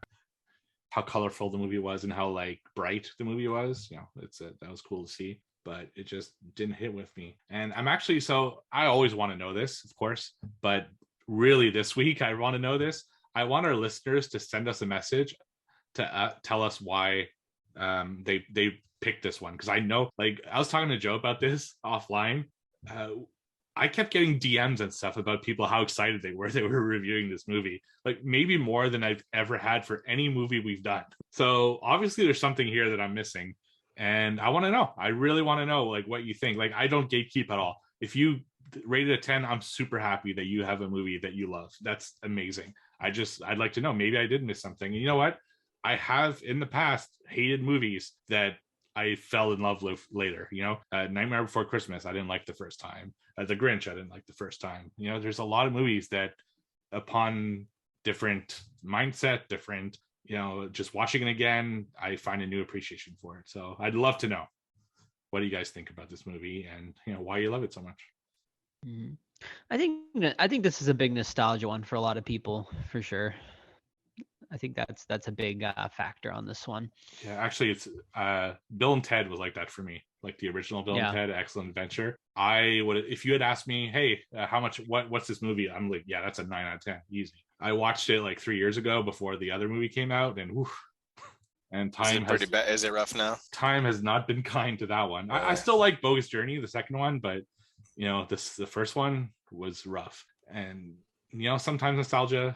how colorful the movie was and how like bright the movie was. That was cool to see, but it just didn't hit with me. And I always want to know this, of course, but really this week I want to know this. I want our listeners to send us a message to tell us why they picked this one, because I know, like, I was talking to Joe about this offline. I kept getting DMs and stuff about people how excited they were reviewing this movie, like maybe more than I've ever had for any movie we've done. So obviously there's something here that I'm missing, and I want to know. I really want to know, like, what you think. Like, I don't gatekeep at all. If you rated a 10, I'm super happy that you have a movie that you love. That's amazing. I'd like to know. Maybe I did miss something. And you know what? I have in the past hated movies that I fell in love with later. Nightmare Before Christmas, I didn't like the first time. The Grinch, I didn't like the first time. There's a lot of movies that, upon different mindset, just watching it again, I find a new appreciation for it. So I'd love to know, what do you guys think about this movie, and why you love it so much? Mm-hmm. I think this is a big nostalgia one for a lot of people, for sure. I think that's a big factor on this one. Yeah, actually, it's Bill and Ted was like that for me, like the original Bill and Ted, Excellent Adventure. I would, if you had asked me, hey, what's this movie? I'm like, yeah, that's a 9 out of 10, easy. I watched it like 3 years ago before the other movie came out, and woof, and time Is it pretty bad? Is it rough now? Time has not been kind to that one. I still like Bogus Journey, the second one, but the first one was rough, and sometimes nostalgia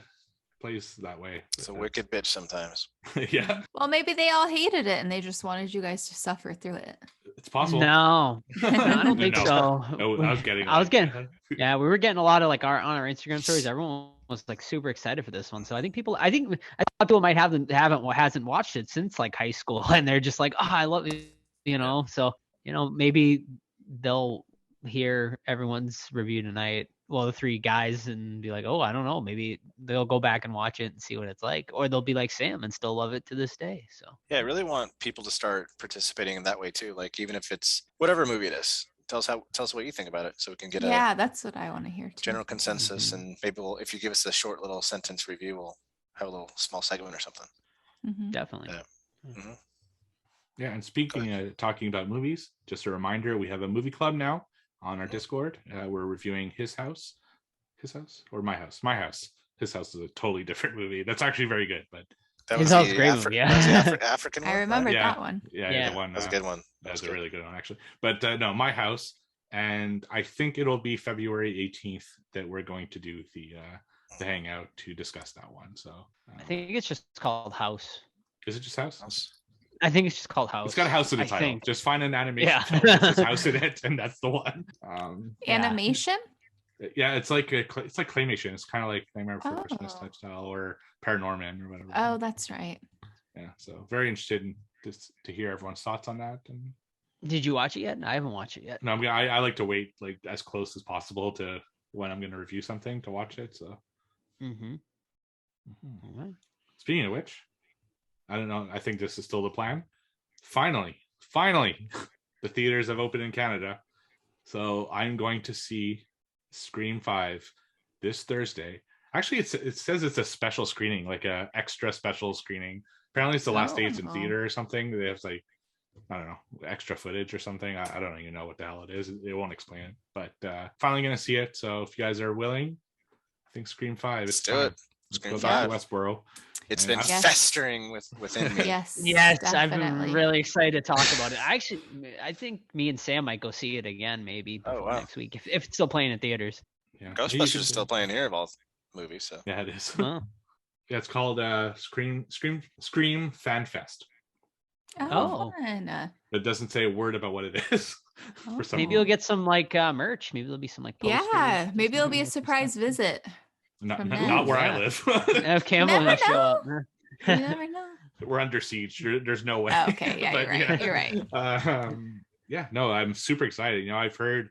plays that way. It's a wicked bitch sometimes. Yeah. Well, maybe they all hated it and they just wanted you guys to suffer through it. It's possible. No, I don't think so. No, yeah, we were getting a lot of like on our Instagram stories. Everyone was like super excited for this one. So I think people might hasn't watched it since like high school, and they're just like, oh, I love it, So maybe they'll hear everyone's review tonight, well, the three guys, and be like, oh, I don't know, maybe they'll go back and watch it and see what it's like, or they'll be like Sam and still love it to this day. So yeah, I really want people to start participating in that way too. Like, even if it's whatever movie it is, tell us what you think about it, so we can get that's what I want to hear too. General consensus. Mm-hmm. And maybe if you give us a short little sentence review, we'll have a little small segment or something. Mm-hmm. Definitely. Mm-hmm. Yeah, and talking about movies, just a reminder, we have a movie club now on our Discord. We're reviewing His House or My House. His House is a totally different movie. That's actually very good, but His House is great movie. Yeah, African one. I remember that one. Yeah, the one. That's a good one. That's a really good one, actually. But no, My House, and I think it'll be February 18th that we're going to do the hangout to discuss that one. So I think it's just called House. Is it just House? I think it's just called House. It's got a house in the title. Think. Just find an animation film that says house in it, and that's the one. Animation? Yeah, it's like claymation. It's kind of like Nightmare Before Christmas type style, or Paranorman or whatever. Oh, that's right. Yeah, so very interested in just to hear everyone's thoughts on that. And did you watch it yet? I haven't watched it yet. No, I like to wait like as close as possible to when I'm going to review something to watch it. So. Mm-hmm. All right. Speaking of which, I don't know. I think this is still the plan. Finally, the theaters have opened in Canada. So I'm going to see Scream 5 this Thursday. Actually, it says it's a special screening, like a extra special screening. Apparently, it's the last day it's in theater or something. They have like, I don't know, extra footage or something. I don't even know what the hell it is. It won't explain it. But finally going to see it. So if you guys are willing, I think Scream 5. Let's do it. Scream 5. Westboro. It's been festering within me. Yes, definitely. I've definitely. been really excited to talk about it. I think me and Sam might go see it again maybe before next week if it's still playing in theaters. Yeah. Ghostbusters is still playing here of all movies. So yeah, it is. Oh. Yeah, it's called Scream Fan Fest. Oh, fun. It doesn't say a word about what it is. For some Maybe you'll get some like merch. Maybe there'll be some like posters. Yeah, maybe it'll be a surprise visit. Not where I live. If Campbell will show up. You never know. We're under siege. There's no way. Oh, okay, yeah, But, you're right. You're right. Yeah, no, I'm super excited. I've heard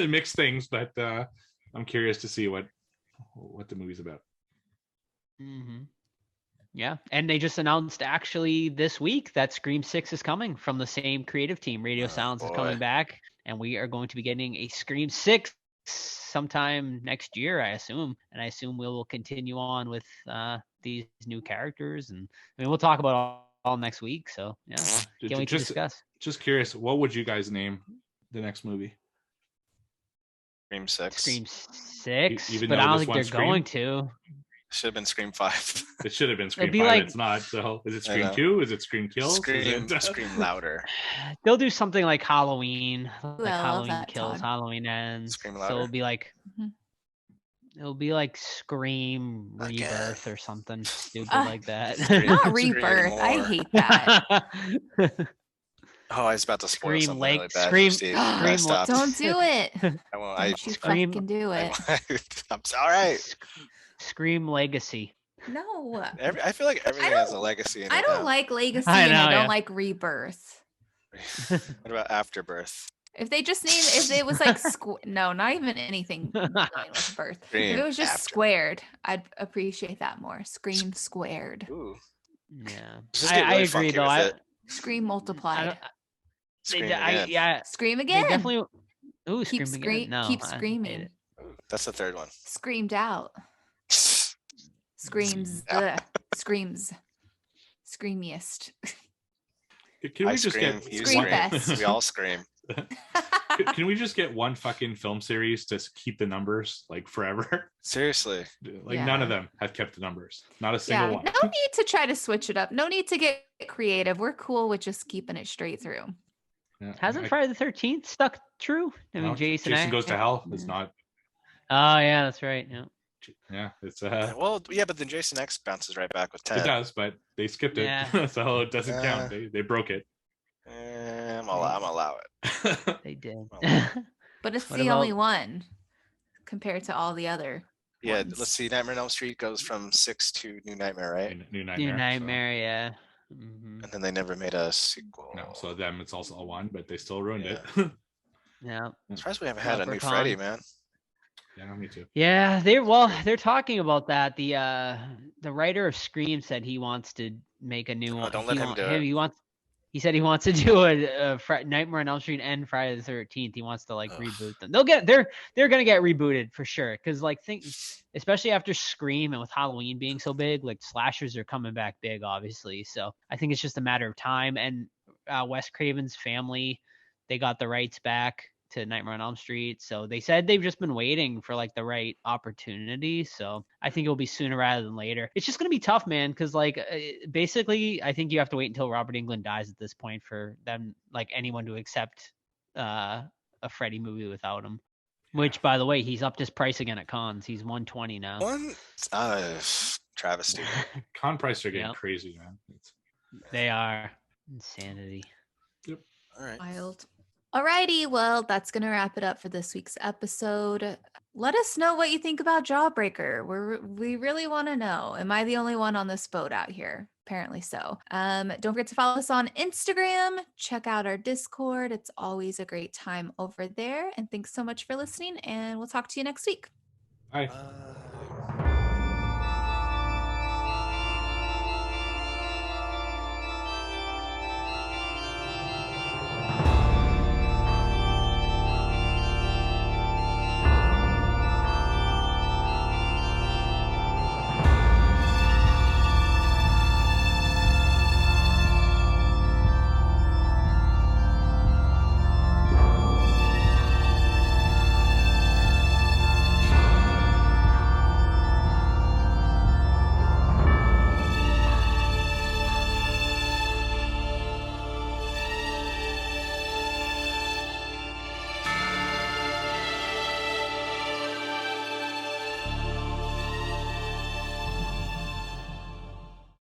mixed things, but I'm curious to see what the movie's about. Mm-hmm. Yeah, and they just announced actually this week that Scream 6 is coming from the same creative team. Radio Sounds is coming back, and we are going to be getting a Scream 6 sometime next year, I assume. And I assume we will continue on with these new characters. And I mean, we'll talk about all next week. So yeah, can't wait to discuss. Just curious, what would you guys name the next movie? Scream 6. Scream 6, Even but though I don't this think they're one's Scream? going to. Should have been Scream 5. It should have been Scream be 5. like- It's not. So is it Scream 2? Is it Scream Kills? Scream louder. They'll do something like Halloween, I like love Halloween that, Kills, Todd. Halloween Ends. Scream So louder. it'll be like Mhm. it'll be like Scream Again. Rebirth or something stupid Uh, like that. Not Scream rebirth. I more. hate that. Oh, I was about to spoil Scream something leg- really bad. Scream- Steve. Scream I stopped. Don't do it. I won't. Don't you Scream- fucking do it. I'm all right. Scream Legacy. No. I feel like everything has a legacy in it. I don't now. like legacy I and I know, don't yeah. like rebirth. What about Afterbirth? If they just if it was like no, not even anything going with birth. If Scream it was just after. squared, I'd appreciate that more. Scream squared. Ooh. Yeah, Just get I really agree funky though. with I, it. Scream I multiplied. don't, Scream I again. yeah, Scream they again. definitely. Ooh, keep Scream again. No, keep I hate screaming. it. Ooh, that's the third one. Screamed out. Screams. Screams. Screamiest. Can I we just scream. get You Scream scream. fest. We all scream. Can we just get one fucking film series to keep the numbers like forever? Seriously. Like none of them have kept the numbers. Not a single one. No need to try to switch it up. No need to get creative. We're cool with just keeping it straight through. Yeah, Hasn't I- Friday the 13th stuck true? I mean, no, Jason Goes to Hell. It's Yeah. not. Oh yeah, that's right. Yeah. Yeah, it's Well, yeah, but then Jason X bounces right back with 10. it does, but they skipped it, Yeah. so it doesn't count. They broke it. I'm allow it. They did. Oh. But it's What the only about- one compared to all the other. Yeah, ones. let's see. Nightmare on Elm Street goes from 6 to New Nightmare, right? New Nightmare. New so- Nightmare, yeah. Mhm. And then they never made a sequel. No, so them it's also a one, but they still ruined it. Yeah. I'm surprised we haven't had a new Leprechaun. Freddy, man. Yeah, me too. Yeah, they're talking about that. The writer of Scream said he wants to make a new one. don't let him do it. He said he wants to do a Nightmare on Elm Street and Friday the 13th. He wants to like Ugh. reboot them. They're gonna get rebooted for sure. Cause like especially after Scream and with Halloween being so big, like slashers are coming back big, obviously. So I think it's just a matter of time. And Wes Craven's family, they got the rights back to Nightmare on Elm Street. So they said they've just been waiting for like the right opportunity. So I think it'll be sooner rather than later. It's just going to be tough, man. Cause like basically I think you have to wait until Robert Englund dies at this point for them, like anyone to accept a Freddy movie without him, which by the way, he's upped his price again at cons. He's 120 now. One travesty. Con prices are getting Yep. crazy, man. They are insanity. All right. Wild. Alrighty, well, that's gonna wrap it up for this week's episode. Let us know what you think about Jawbreaker. We really want to know. Am I the only one on this boat out here? Apparently so. Don't forget to follow us on Instagram. Check out our Discord. It's always a great time over there. And thanks so much for listening. And we'll talk to you next week. Hi. Bye.